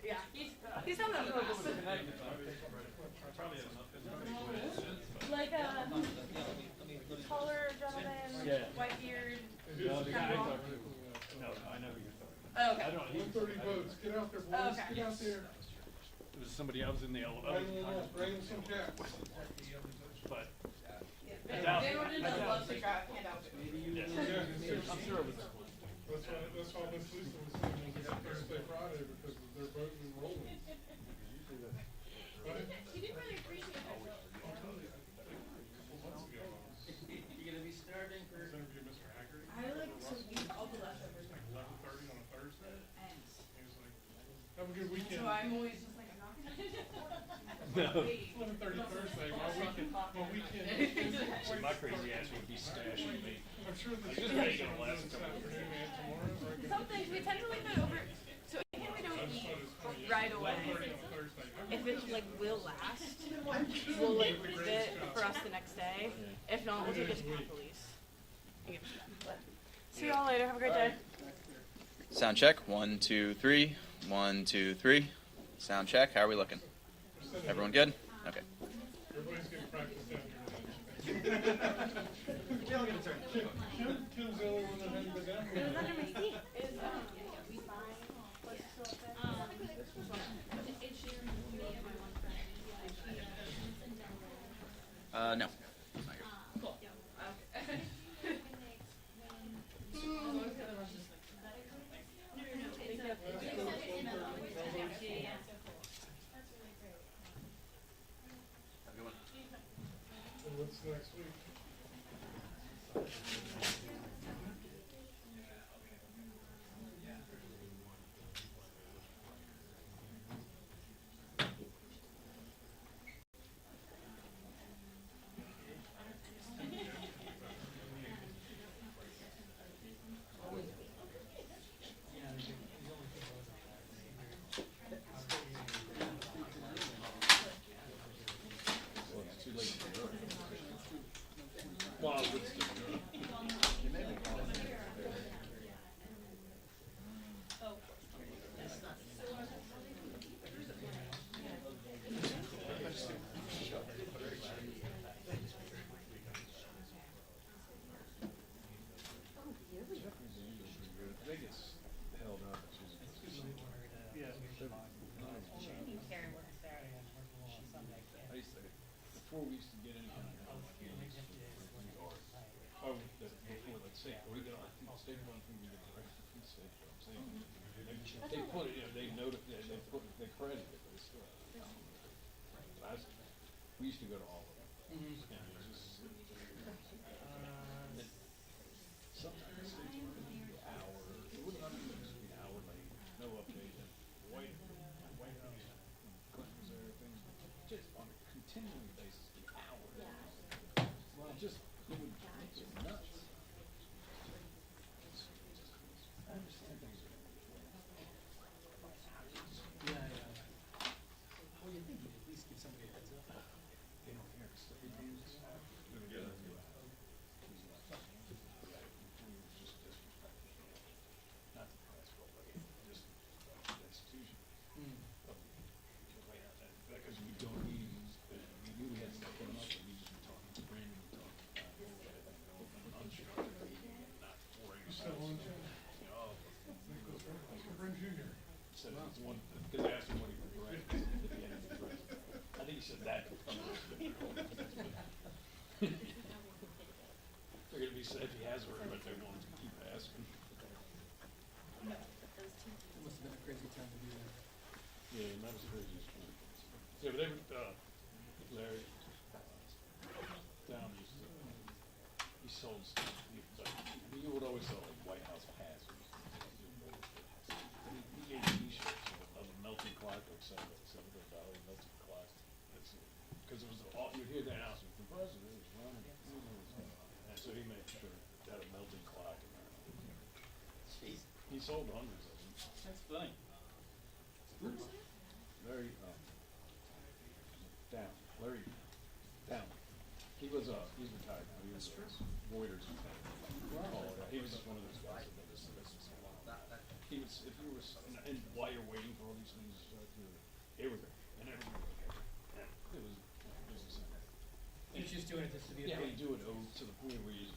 Yeah, he's on the move. Like a taller gentleman, white beard. No, the guy. Capital? No, I know who you're talking Oh, okay. I don't, he. 130 votes, get out there, boys, Oh, okay. get out there. It was somebody, I was in the elevator. Bring them some cats. But. They would have loved to grab handouts. I'm sure it was. That's why Miss Lisa was saying it was Thursday, Friday, because they're voting and rolling. Right? He didn't really appreciate it. You're gonna be starving for. Interview Mr. Haggerty. I like to eat all the leftovers. 11:30 on a Thursday. And He was like, have a good weekend. so I'm always just like, I'm not gonna. No. 11:30 Thursday, my weekend. So my crazy ass would be stashing me. I'm sure the. This ain't gonna last a couple of afternoon and tomorrow. Or Some things we tend to leave it over, so anything we don't eat right away, 11:30 on Thursday. if it's like will last, we'll like leave it for us the next day. If not, we'll take it to police. See y'all later, have a great day. Sound check. 1, 2, 3. 1, 2, 3. Sound check. How are we looking? Everyone good? Okay. Everybody's getting practice down here today. Kim's the only one that hasn't been down here. No. Cool. Okay. So what's next week? Well, it's just. They get held up. I used to, before we used to get any kind of help, before, let's say, we get our state one thing, we get the rest of the state, I'm saying. They put it, they notify, they credit it, but it's still. We used to go to all of them. And it was just, sometimes the states were an hour, it wouldn't even just be an hour late, no update. White House, Clinton was there, things, just on a continuing basis, an hour. Well, just, it would make you nuts. I understand things are. Well, you think you'd at least give somebody a heads up. They don't care, it's the reviews. Not the press, but just the institution. Because we don't need, we knew we had stuff coming up, and we just were talking to Brandon, we talked about unstructured, not boring stuff. Brent Jr. Said it was one, because I asked him what he would write at the end of the press. I think he said that. They're gonna be sad if he has heard, but they're going to keep asking. It must have been a crazy time to do that. Yeah, and that was crazy. Yeah, but they were, Larry, down, he sold stuff, he would always sell like White House passes. He gave t-shirts of a melting clock, like $700 melting clock. Because it was all, you'd hear the announcement, the president is running. And so he made sure that a melting clock. He sold hundreds of them. That's funny. Larry, Down. He was, he's retired now. He was Reuters. He was just one of those guys that did this for a while. He was, if you were, and while you're waiting for all these things to start to, they were there, and everyone was okay. It was the same. He's just doing it just to be a. Yeah, you do it to the point where you.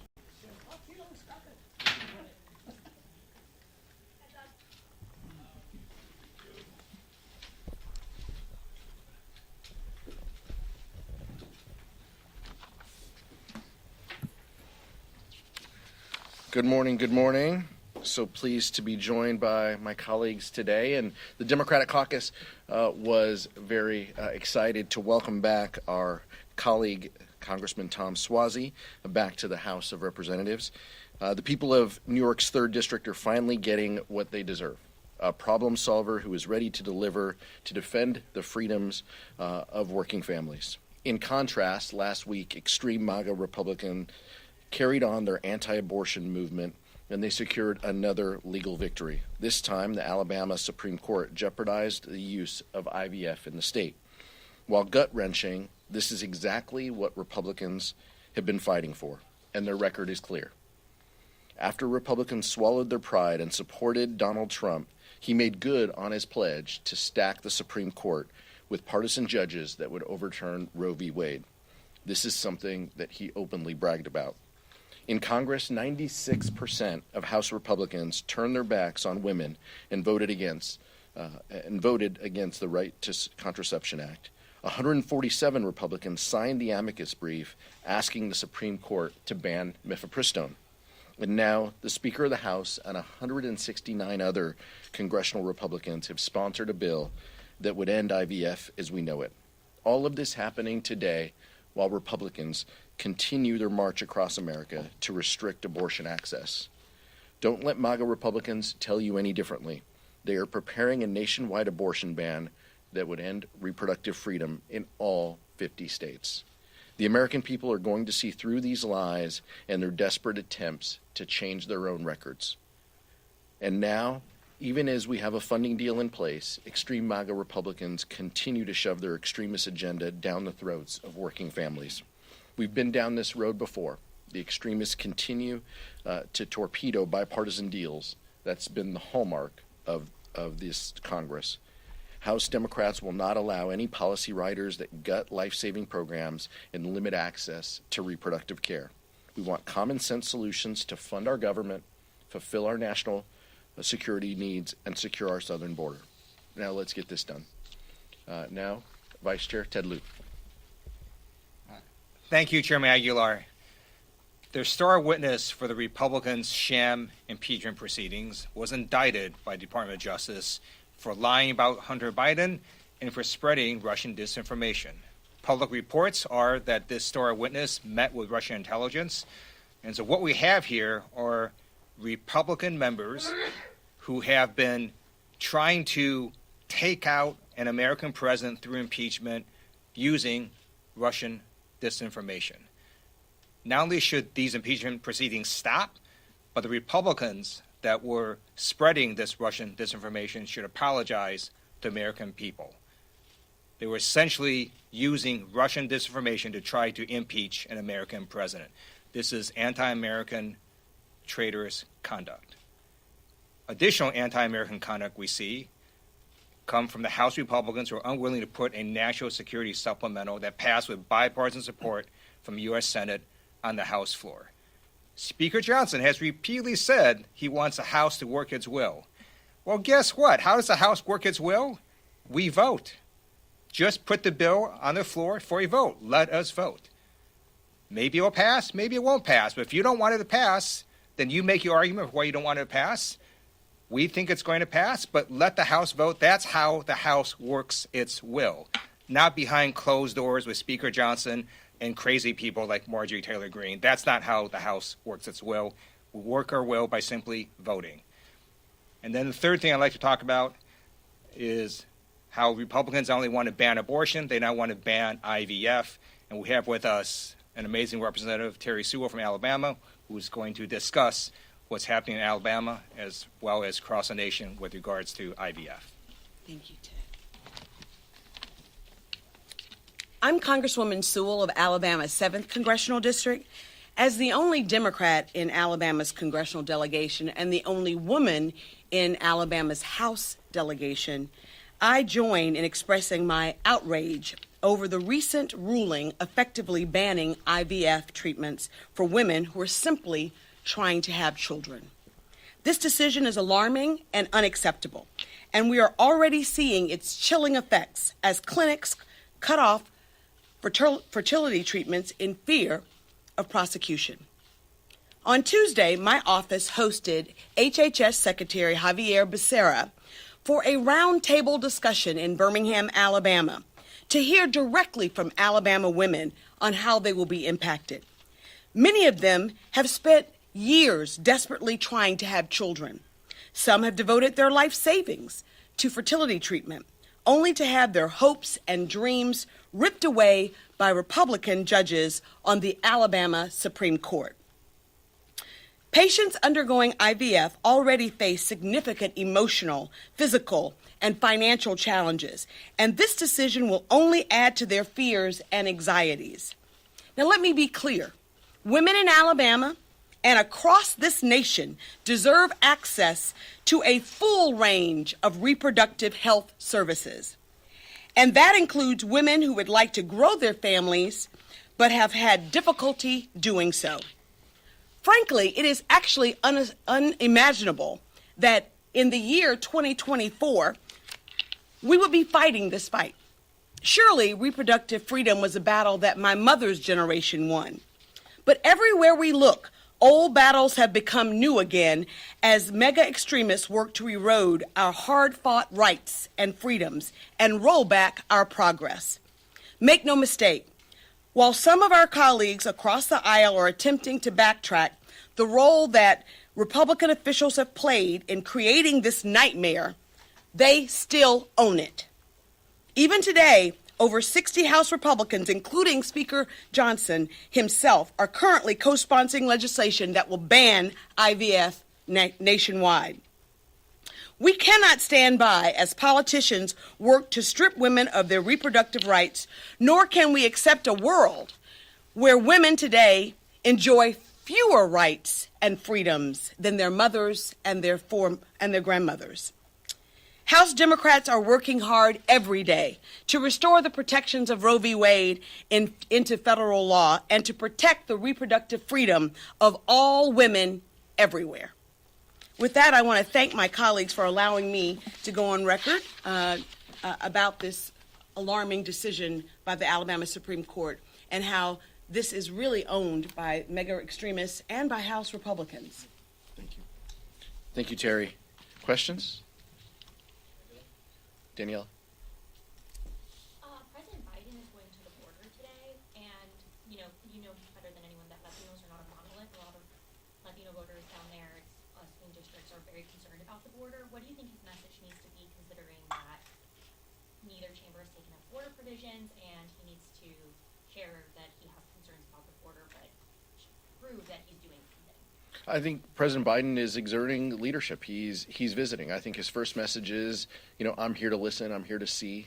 Good morning, good morning. So pleased to be joined by my colleagues today. And the Democratic Caucus was very excited to welcome back our colleague, Congressman Tom Suozzi, back to the House of Representatives. The people of New York's 3rd District are finally getting what they deserve. A problem solver who is ready to deliver to defend the freedoms of working families. In contrast, last week, extreme MAGA Republican carried on their anti-abortion movement, and they secured another legal victory. This time, the Alabama Supreme Court jeopardized the use of IVF in the state. While gut-wrenching, this is exactly what Republicans have been fighting for, and their record is clear. After Republicans swallowed their pride and supported Donald Trump, he made good on his pledge to stack the Supreme Court with partisan judges that would overturn Roe v. Wade. This is something that he openly bragged about. In Congress, 96% of House Republicans turned their backs on women and voted against the Right to Contraception Act. 147 Republicans signed the amicus brief asking the Supreme Court to ban mifepristone. And now the Speaker of the House and 169 other congressional Republicans have sponsored a bill that would end IVF as we know it. All of this happening today while Republicans continue their march across America to restrict abortion access. Don't let MAGA Republicans tell you any differently. They are preparing a nationwide abortion ban that would end reproductive freedom in all 50 states. The American people are going to see through these lies and their desperate attempts to change their own records. And now, even as we have a funding deal in place, extreme MAGA Republicans continue to shove their extremist agenda down the throats of working families. We've been down this road before. The extremists continue to torpedo bipartisan deals. That's been the hallmark of this Congress. House Democrats will not allow any policy writers that gut life-saving programs and limit access to reproductive care. We want common sense solutions to fund our government, fulfill our national security needs, and secure our southern border. Now let's get this done. Now, Vice Chair Ted Lieu. Thank you, Chairman Aguilar. Their star witness for the Republicans' sham impeachment proceedings was indicted by the Department of Justice for lying about Hunter Biden and for spreading Russian disinformation. Public reports are that this star witness met with Russian intelligence. And so what we have here are Republican members who have been trying to take out an American president through impeachment using Russian disinformation. Not only should these impeachment proceedings stop, but the Republicans that were spreading this Russian disinformation should apologize to American people. They were essentially using Russian disinformation to try to impeach an American president. This is anti-American traitorous conduct. Additional anti-American conduct we see come from the House Republicans who are unwilling to put a national security supplemental that passed with bipartisan support from the U.S. Senate on the House floor. Speaker Johnson has repeatedly said he wants the House to work its will. Well, guess what? How does the House work its will? We vote. Just put the bill on the floor for a vote. Let us vote. Maybe it will pass, maybe it won't pass. But if you don't want it to pass, then you make your argument for why you don't want it to pass. We think it's going to pass, but let the House vote. That's how the House works its will, not behind closed doors with Speaker Johnson and crazy people like Marjorie Taylor Greene. That's not how the House works its will. We work our will by simply voting. And then the third thing I'd like to talk about is how Republicans not only want to ban abortion, they now want to ban IVF. And we have with us an amazing representative, Terri Sewell from Alabama, who is going to discuss what's happening in Alabama as well as across the nation with regards to IVF. Thank you, Ted. I'm Congresswoman Sewell of Alabama's 7th Congressional District. As the only Democrat in Alabama's congressional delegation and the only woman in Alabama's House delegation, I join in expressing my outrage over the recent ruling effectively banning IVF treatments for women who are simply trying to have children. This decision is alarming and unacceptable, and we are already seeing its chilling effects as clinics cut off fertility treatments in fear of prosecution. On Tuesday, my office hosted HHS Secretary Javier Becerra for a roundtable discussion in Birmingham, Alabama, to hear directly from Alabama women on how they will be impacted. Many of them have spent years desperately trying to have children. Some have devoted their life savings to fertility treatment, only to have their hopes and dreams ripped away by Republican judges on the Alabama Supreme Court. Patients undergoing IVF already face significant emotional, physical, and financial challenges, and this decision will only add to their fears and anxieties. Now, let me be clear. Women in Alabama and across this nation deserve access to a full range of reproductive health services. And that includes women who would like to grow their families but have had difficulty doing so. Frankly, it is actually unimaginable that in the year 2024, we would be fighting this fight. Surely reproductive freedom was a battle that my mother's generation won. But everywhere we look, old battles have become new again as mega extremists work to erode our hard-fought rights and freedoms and roll back our progress. Make no mistake, while some of our colleagues across the aisle are attempting to backtrack the role that Republican officials have played in creating this nightmare, they still own it. Even today, over 60 House Republicans, including Speaker Johnson himself, are currently co-sponsoring legislation that will ban IVF nationwide. We cannot stand by as politicians work to strip women of their reproductive rights, nor can we accept a world where women today enjoy fewer rights and freedoms than their mothers and their grandmothers. House Democrats are working hard every day to restore the protections of Roe v. Wade into federal law and to protect the reproductive freedom of all women everywhere. With that, I want to thank my colleagues for allowing me to go on record about this alarming decision by the Alabama Supreme Court and how this is really owned by mega extremists and by House Republicans. Thank you. Thank you, Terri. Questions? Danielle? President Biden is going to the border today, and you know better than anyone that Latinos are not a monolith. A lot of Latino voters down there, swing districts, are very concerned about the border. What do you think his message needs to be, considering that neither chamber has taken up border provisions, and he needs to share that he has concerns about the border, but prove that he's doing something? I think President Biden is exerting leadership. He's visiting. I think his first message is, I'm here to listen. I'm here to see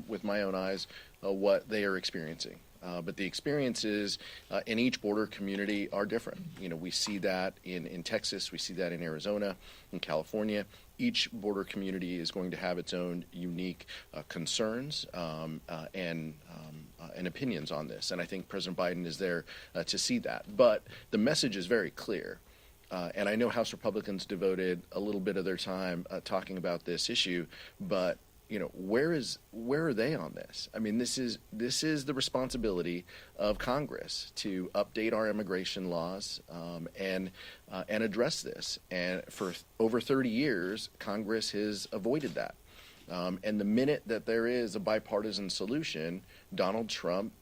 with my own eyes what they are experiencing. But the experiences in each border community are different. We see that in Texas. We see that in Arizona, in California. Each border community is going to have its own unique concerns and opinions on this. And I think President Biden is there to see that. But the message is very clear. And I know House Republicans devoted a little bit of their time talking about this issue, but where are they on this? I mean, this is the responsibility of Congress to update our immigration laws and address this. And for over 30 years, Congress has avoided that. And the minute that there is a bipartisan solution, Donald Trump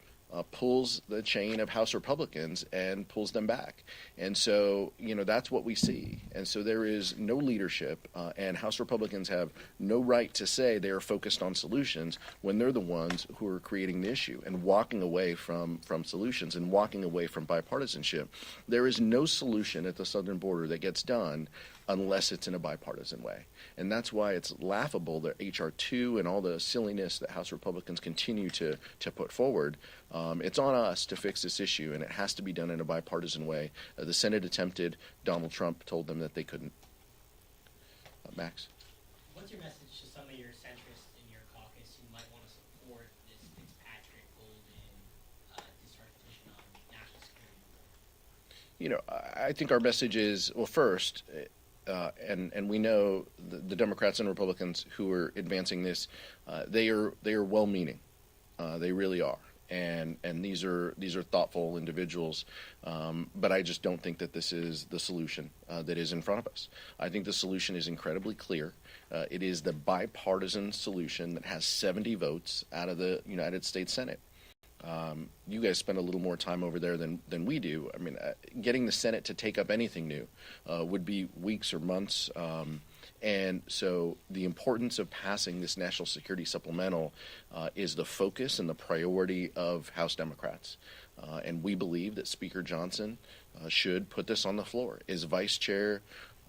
pulls the chain of House Republicans and pulls them back. And so, that's what we see. And so there is no leadership, and House Republicans have no right to say they are focused on solutions when they're the ones who are creating the issue and walking away from solutions and walking away from bipartisanship. There is no solution at the southern border that gets done unless it's in a bipartisan way. And that's why it's laughable that H.R. 2 and all the silliness that House Republicans continue to put forward. It's on us to fix this issue, and it has to be done in a bipartisan way. The Senate attempted. Donald Trump told them that they couldn't. Max? What's your message to some of your centrists in your caucus who might want to support this Fitzpatrick Golden dissertation on national security? I think our message is, well, first, and we know the Democrats and Republicans who are advancing this, they are well-meaning. They really are. and these are thoughtful individuals, but I just don't think that this is the solution that is in front of us. I think the solution is incredibly clear. It is the bipartisan solution that has 70 votes out of the United States Senate. You guys spend a little more time over there than we do. I mean, getting the Senate to take up anything new would be weeks or months. And so the importance of passing this national security supplemental is the focus and the priority of House Democrats. And we believe that Speaker Johnson should put this on the floor. As Vice Chair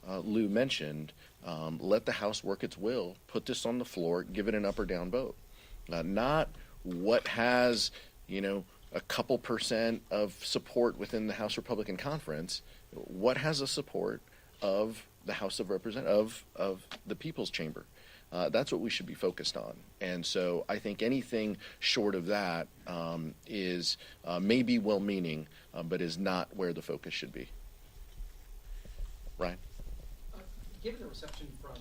Lieu mentioned, let the House work its will, put this on the floor, give it an up or down vote. Not what has, a couple percent of support within the House Republican Conference, what has a support of the House of Representatives, of the People's Chamber. That's what we should be focused on. And so I think anything short of that is maybe well-meaning, but is not where the focus should be. Ryan? Given the reception from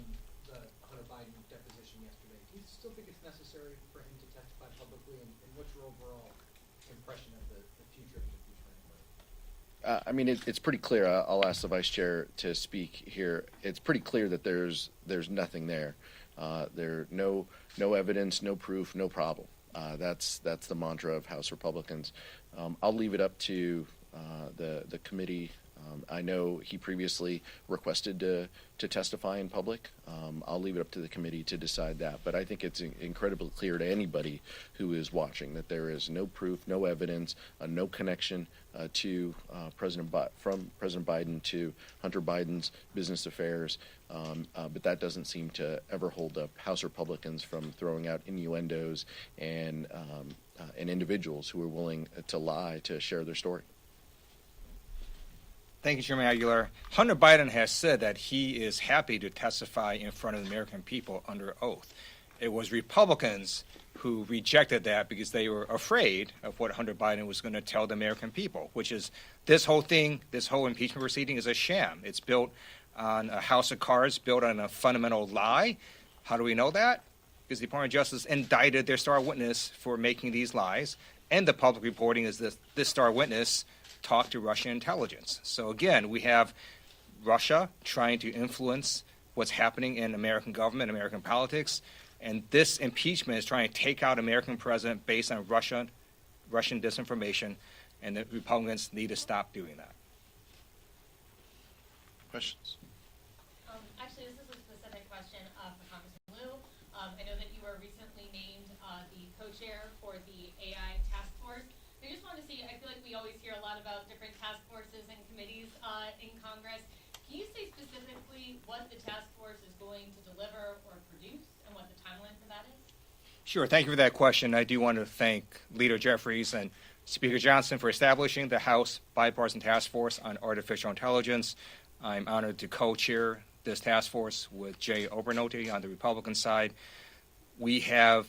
the Hunter Biden deposition yesterday, do you still think it's necessary for him to testify publicly, and what's your overall impression of the future of the impeachment? I mean, it's pretty clear. I'll ask the vice chair to speak here. It's pretty clear that there's nothing there. No evidence, no proof, no problem. That's the mantra of House Republicans. I'll leave it up to the committee. I know he previously requested to testify in public. I'll leave it up to the committee to decide that. But I think it's incredibly clear to anybody who is watching that there is no proof, no evidence, no connection to from President Biden to Hunter Biden's business affairs. But that doesn't seem to ever hold up House Republicans from throwing out innuendos and individuals who are willing to lie to share their story. Thank you, Chairman Aguilar. Hunter Biden has said that he is happy to testify in front of the American people under oath. It was Republicans who rejected that because they were afraid of what Hunter Biden was going to tell the American people, which is this whole impeachment proceeding is a sham. It's built on a house of cards, built on a fundamental lie. How do we know that? Because the Department of Justice indicted their star witness for making these lies, and the public reporting is that this star witness talk to Russian intelligence. So again, we have Russia trying to influence what's happening in American government, American politics, and this impeachment is trying to take out American president based on Russian disinformation, and the Republicans need to stop doing that. Questions? Actually, this is a specific question for Congressman Lieu. I know that you were recently named the co-chair for the AI task force. I just want to see, I feel like we always hear a lot about different task forces and committees in Congress. Can you say specifically what the task force is going to deliver or produce and what the timeline for that is? Sure. Thank you for that question. I do want to thank Leader Jeffries and Speaker Johnson for establishing the House Bipartisan Task Force on Artificial Intelligence. I'm honored to co-chair this task force with Jay Obernolte on the Republican side. We have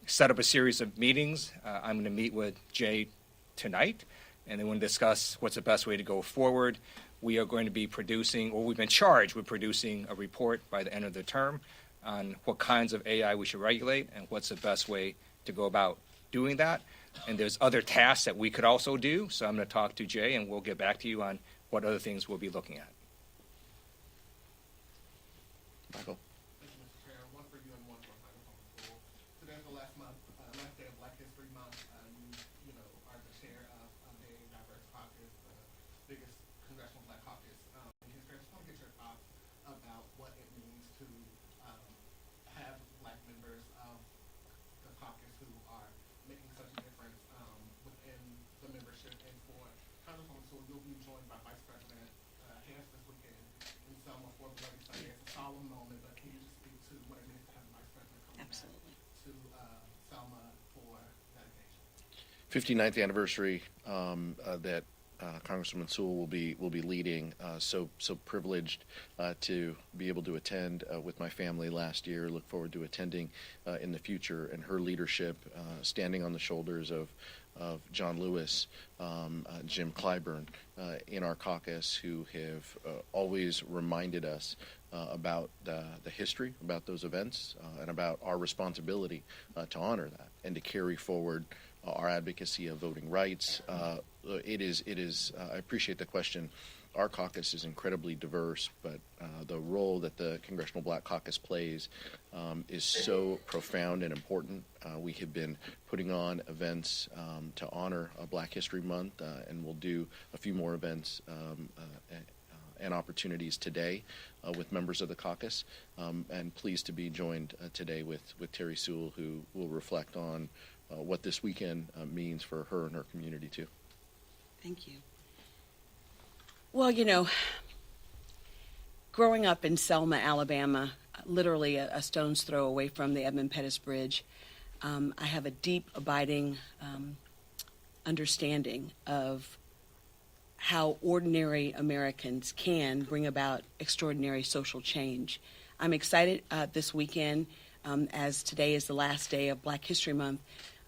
set up a series of meetings. I'm going to meet with Jay tonight, and then we'll discuss what's the best way to go forward. We are going to be producing, or we've been charged with producing, a report by the end of the term on what kinds of AI we should regulate and what's the best way to go about doing that. And there's other tasks that we could also do, so I'm going to talk to Jay, and we'll get back to you on what other things we'll be looking at. Michael. Thank you, Mr. Chair. One for you and one for Microphone School. Today's the last day of Black History Month. You are the chair of a diverse caucus, the biggest congressional Black caucus in history. I just want to get your thoughts about what it means to have Black members of the caucus who are making such a difference within the membership. And for Congresswoman Sewell, you'll be joined by Vice President Harris this weekend in Selma for Bloody Sunday. It's a solemn moment, but can you just speak to what it means to have the Vice President come back to Selma for dedication? 59th anniversary that Congresswoman Sewell will be leading. So privileged to be able to attend with my family last year. Look forward to attending in the future, and her leadership, standing on the shoulders of John Lewis, Jim Clyburn in our caucus, who have always reminded us about the history, about those events, and about our responsibility to honor that and to carry forward our advocacy of voting rights. It is. I appreciate the question. Our caucus is incredibly diverse, but the role that the Congressional Black Caucus plays is so profound and important. We have been putting on events to honor Black History Month, and we'll do a few more events and opportunities today with members of the caucus. And pleased to be joined today with Terri Sewell, who will reflect on what this weekend means for her and her community, too. Thank you. Well, you know, growing up in Selma, Alabama, literally a stone's throw away from the Edmund Pettus Bridge, I have a deep, abiding understanding of how ordinary Americans can bring about extraordinary social change. I'm excited this weekend, as today is the last day of Black History Month.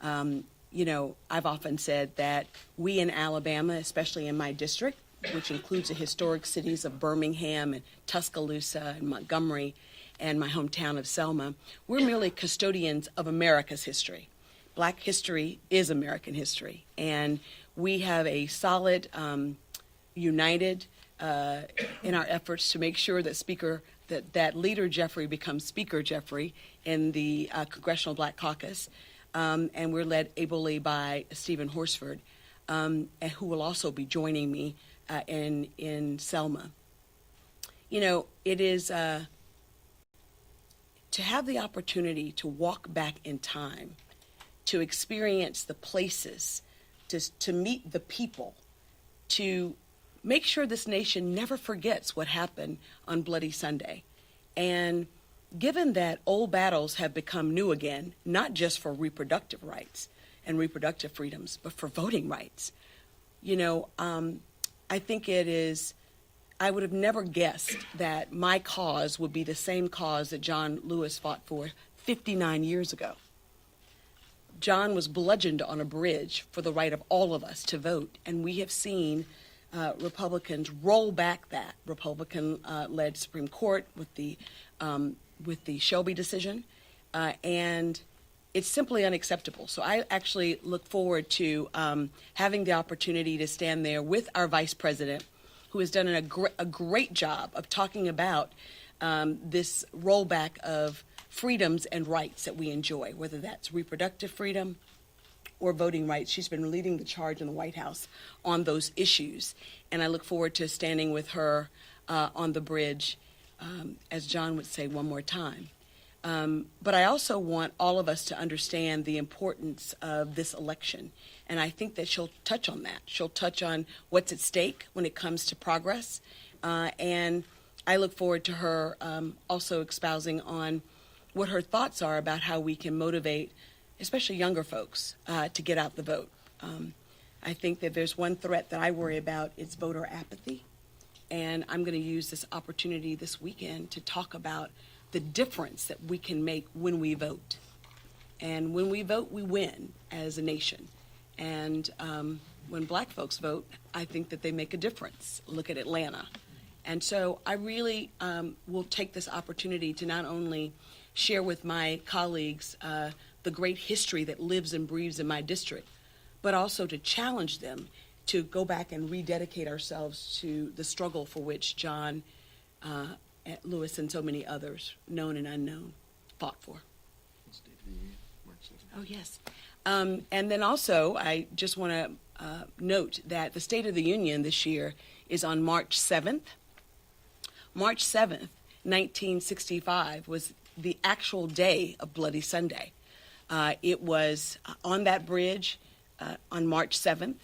You know, I've often said that we in Alabama, especially in my district, which includes the historic cities of Birmingham and Tuscaloosa and Montgomery and my hometown of Selma, we're merely custodians of America's history. Black history is American history, and we have a solid, united in our efforts to make sure that that Leader Jeffrey becomes Speaker Jeffrey in the Congressional Black Caucus, and we're led ably by Stephen Horsford, and who will also be joining me in Selma. You know, it is to have the opportunity to walk back in time, to experience the places, to meet the people, to make sure this nation never forgets what happened on Bloody Sunday. And given that old battles have become new again, not just for reproductive rights and reproductive freedoms, but for voting rights, you know, I think I would have never guessed that my cause would be the same cause that John Lewis fought for 59 years ago. John was bludgeoned on a bridge for the right of all of us to vote, and we have seen Republicans roll back that Republican-led Supreme Court with the Shelby decision, and it's simply unacceptable. So I actually look forward to having the opportunity to stand there with our Vice President, who has done a great job of talking about this rollback of freedoms and rights that we enjoy, whether that's reproductive freedom or voting rights. She's been leading the charge in the White House on those issues, and I look forward to standing with her on the bridge, as John would say, one more time. But I also want all of us to understand the importance of this election, and I think that she'll touch on that. She'll touch on what's at stake when it comes to progress, and I look forward to her also espousing on what her thoughts are about how we can motivate, especially younger folks, to get out the vote. I think that there's one threat that I worry about, it's voter apathy, and I'm going to use this opportunity this weekend to talk about the difference that we can make when we vote. And when we vote, we win as a nation. And when Black folks vote, I think that they make a difference. Look at Atlanta. And so I really will take this opportunity to not only share with my colleagues the great history that lives and breathes in my district, but also to challenge them to go back and rededicate ourselves to the struggle for which John Lewis and so many others, known and unknown, fought for. Oh, yes. And then also, I just want to note that the State of the Union this year is on March 7th. March 7th, 1965 was the actual day of Bloody Sunday. It was on that bridge on March 7th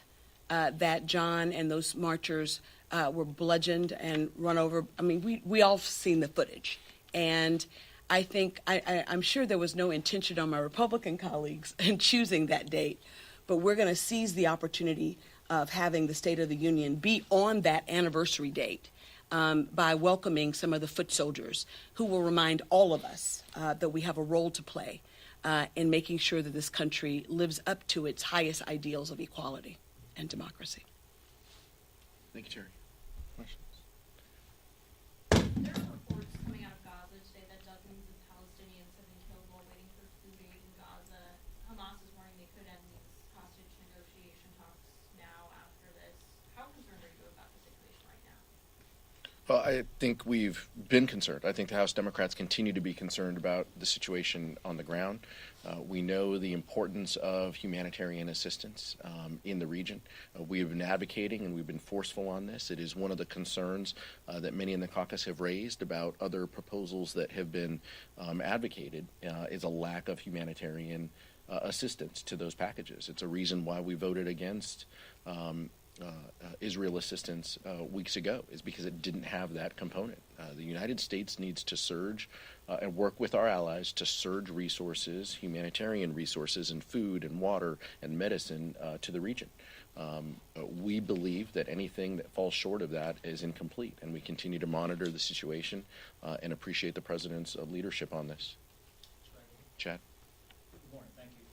that John and those marchers were bludgeoned and run over. I mean, we all seen the footage. And I think, I'm sure there was no intention on my Republican colleagues in choosing that date, but we're going to seize the opportunity of having the State of the Union be on that anniversary date by welcoming some of the foot soldiers who will remind all of us that we have a role to play in making sure that this country lives up to its highest ideals of equality and democracy. Thank you, Terri. Questions? There are reports coming out of Gaza today that dozens of Palestinians have been killed while waiting for food aid in Gaza. Hamas is warning they could end these now after this. How concerned are you about the situation right now? Well, I think we've been concerned. I think the House Democrats continue to be concerned about the situation on the ground. We know the importance of humanitarian assistance in the region. We have been advocating and we've been forceful on this. It is one of the concerns that many in the caucus have raised about other proposals that have been advocated is a lack of humanitarian assistance to those packages. It's a reason why we voted against Israel assistance weeks ago, is because it didn't have that component. The United States needs to surge and work with our allies to surge resources, humanitarian resources, and food and water and medicine to the region. We believe that anything that falls short of that is incomplete, and we continue to monitor the situation and appreciate the President's leadership on this. Chad? Good morning, thank you.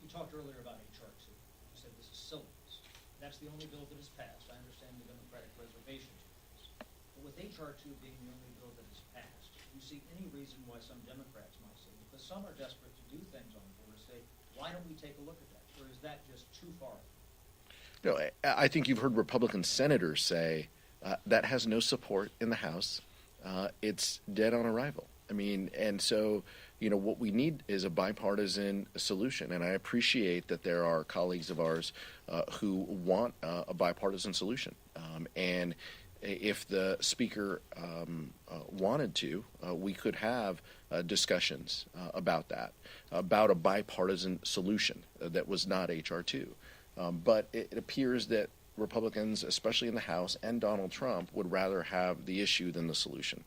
You talked earlier about HR 2. You said this is syllabus. That's the only bill that is passed. I understand the Democratic reservation to this. But with HR 2 being the only bill that is passed, do you see any reason why some Democrats might say, because some are desperate to do things on the border, say, why don't we take a look at that? Or is that just too far? No, I think you've heard Republican senators say that has no support in the House. It's dead on arrival. I mean, and so, what we need is a bipartisan solution. And I appreciate that there are colleagues of ours who want a bipartisan solution. And if the Speaker wanted to, we could have discussions about that, about a bipartisan solution that was not H.R. 2. But it appears that Republicans, especially in the House, and Donald Trump would rather have the issue than the solution.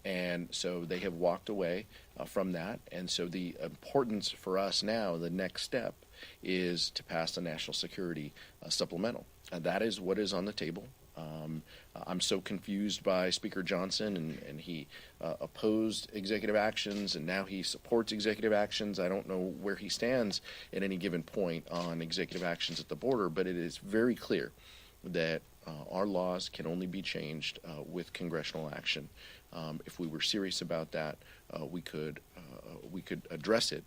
And so they have walked away from that. And so the importance for us now, the next step, is to pass the national security supplemental. That is what is on the table. I'm so confused by Speaker Johnson, and he opposed executive actions, and now he supports executive actions. I don't know where he stands at any given point on executive actions at the border, but it is very clear that our laws can only be changed with congressional action. If we were serious about that, we could address it.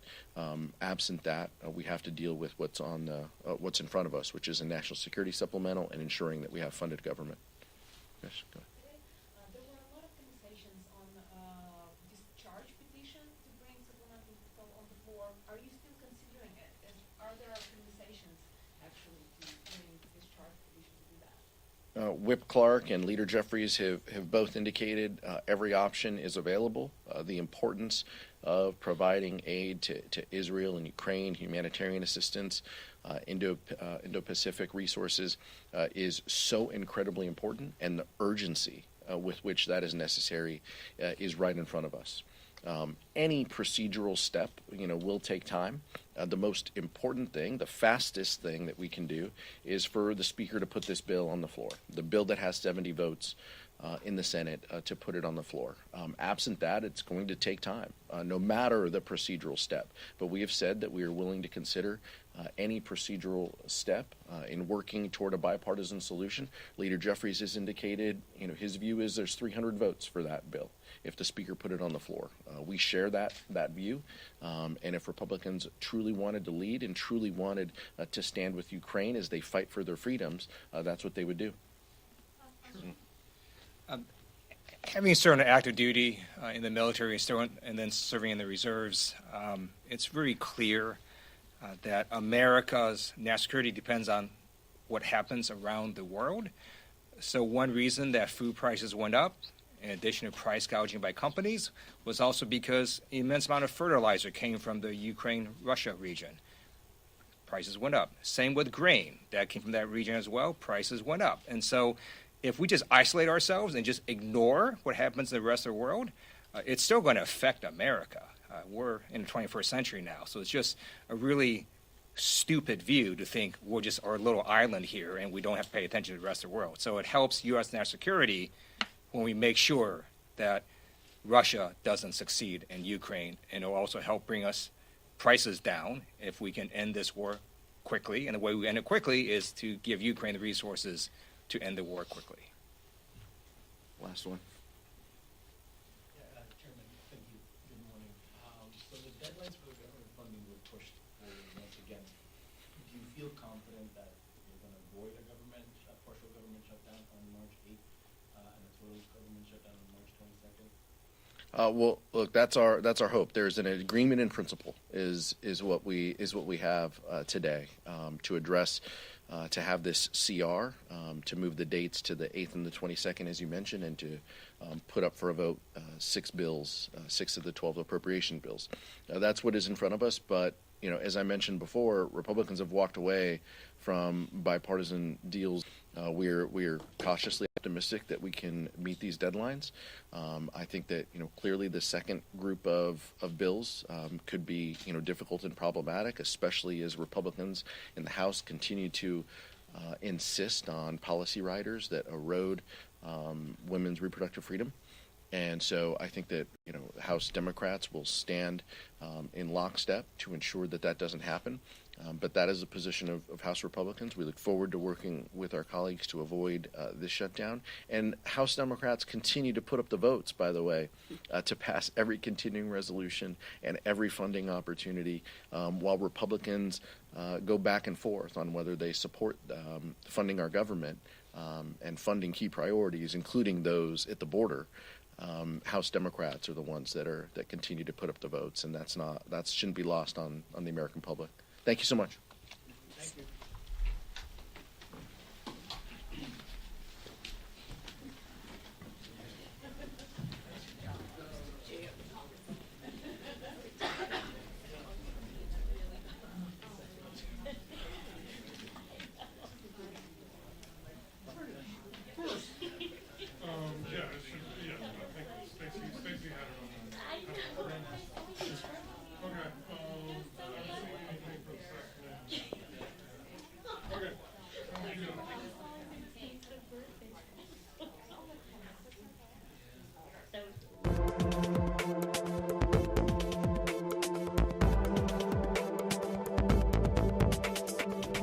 Absent that, we have to deal with what's in front of us, which is a national security supplemental and ensuring that we have funded government. Yes, go ahead. There were a lot of conversations on discharge petition to bring supplemental on the floor. Are you still considering it? And are there conversations actually to bring discharge petition to do that? Whip Clark and Leader Jeffries have both indicated every option is available. The importance of providing aid to Israel and Ukraine, humanitarian assistance, Indo-Pacific resources is so incredibly important, and the urgency with which that is necessary is right in front of us. Any procedural step, will take time. The most important thing, the fastest thing that we can do, is for the Speaker to put this bill on the floor. The bill that has 70 votes in the Senate to put it on the floor. Absent that, it's going to take time, no matter the procedural step. But we have said that we are willing to consider any procedural step in working toward a bipartisan solution. Leader Jeffries has indicated, his view is there's 300 votes for that bill if the Speaker put it on the floor. We share that view, and if Republicans truly wanted to lead and truly wanted to stand with Ukraine as they fight for their freedoms, that's what they would do. Having served active duty in the military and then serving in the reserves, it's very clear that America's national security depends on what happens around the world. So one reason that food prices went up, in addition to price gouging by companies, was also because an immense amount of fertilizer came from the Ukraine-Russia region. Prices went up. Same with grain. That came from that region as well. Prices went up. And so if we just isolate ourselves and just ignore what happens in the rest of the world, it's still going to affect America. We're in the 21st century now, so it's just a really stupid view to think we're just our little island here and we don't have to pay attention to the rest of the world. So it helps U.S. national security when we make sure that Russia doesn't succeed in Ukraine, and it'll also help bring us prices down if we can end this war quickly. And the way we end it quickly is to give Ukraine the resources to end the war quickly. Last one. Chairman, thank you. Good morning. So the deadlines for the government funding were pushed forward once again. Do you feel confident that you're going to avoid a partial government shutdown on March 8th and a total government shutdown on March 22nd? Well, look, that's our hope. There's an agreement in principle is what we have today to address to have this CR to move the dates to the 8th and the 22nd, as you mentioned, and to put up for a vote 6 bills, 6 of the 12 appropriation bills. That's what is in front of us. But as I mentioned before, Republicans have walked away from bipartisan deals. We're cautiously optimistic that we can meet these deadlines. I think that clearly the second group of bills could be difficult and problematic, especially as Republicans in the House continue to insist on policy riders that erode women's reproductive freedom. And so I think that House Democrats will stand in lockstep to ensure that doesn't happen. But that is the position of House Republicans. We look forward to working with our colleagues to avoid this shutdown. And House Democrats continue to put up the votes, by the way, to pass every continuing resolution and every funding opportunity, while Republicans go back and forth on whether they support funding our government and funding key priorities, including those at the border. House Democrats are the ones that continue to put up the votes, and that shouldn't be lost on the American public. Thank you so much. Thank you.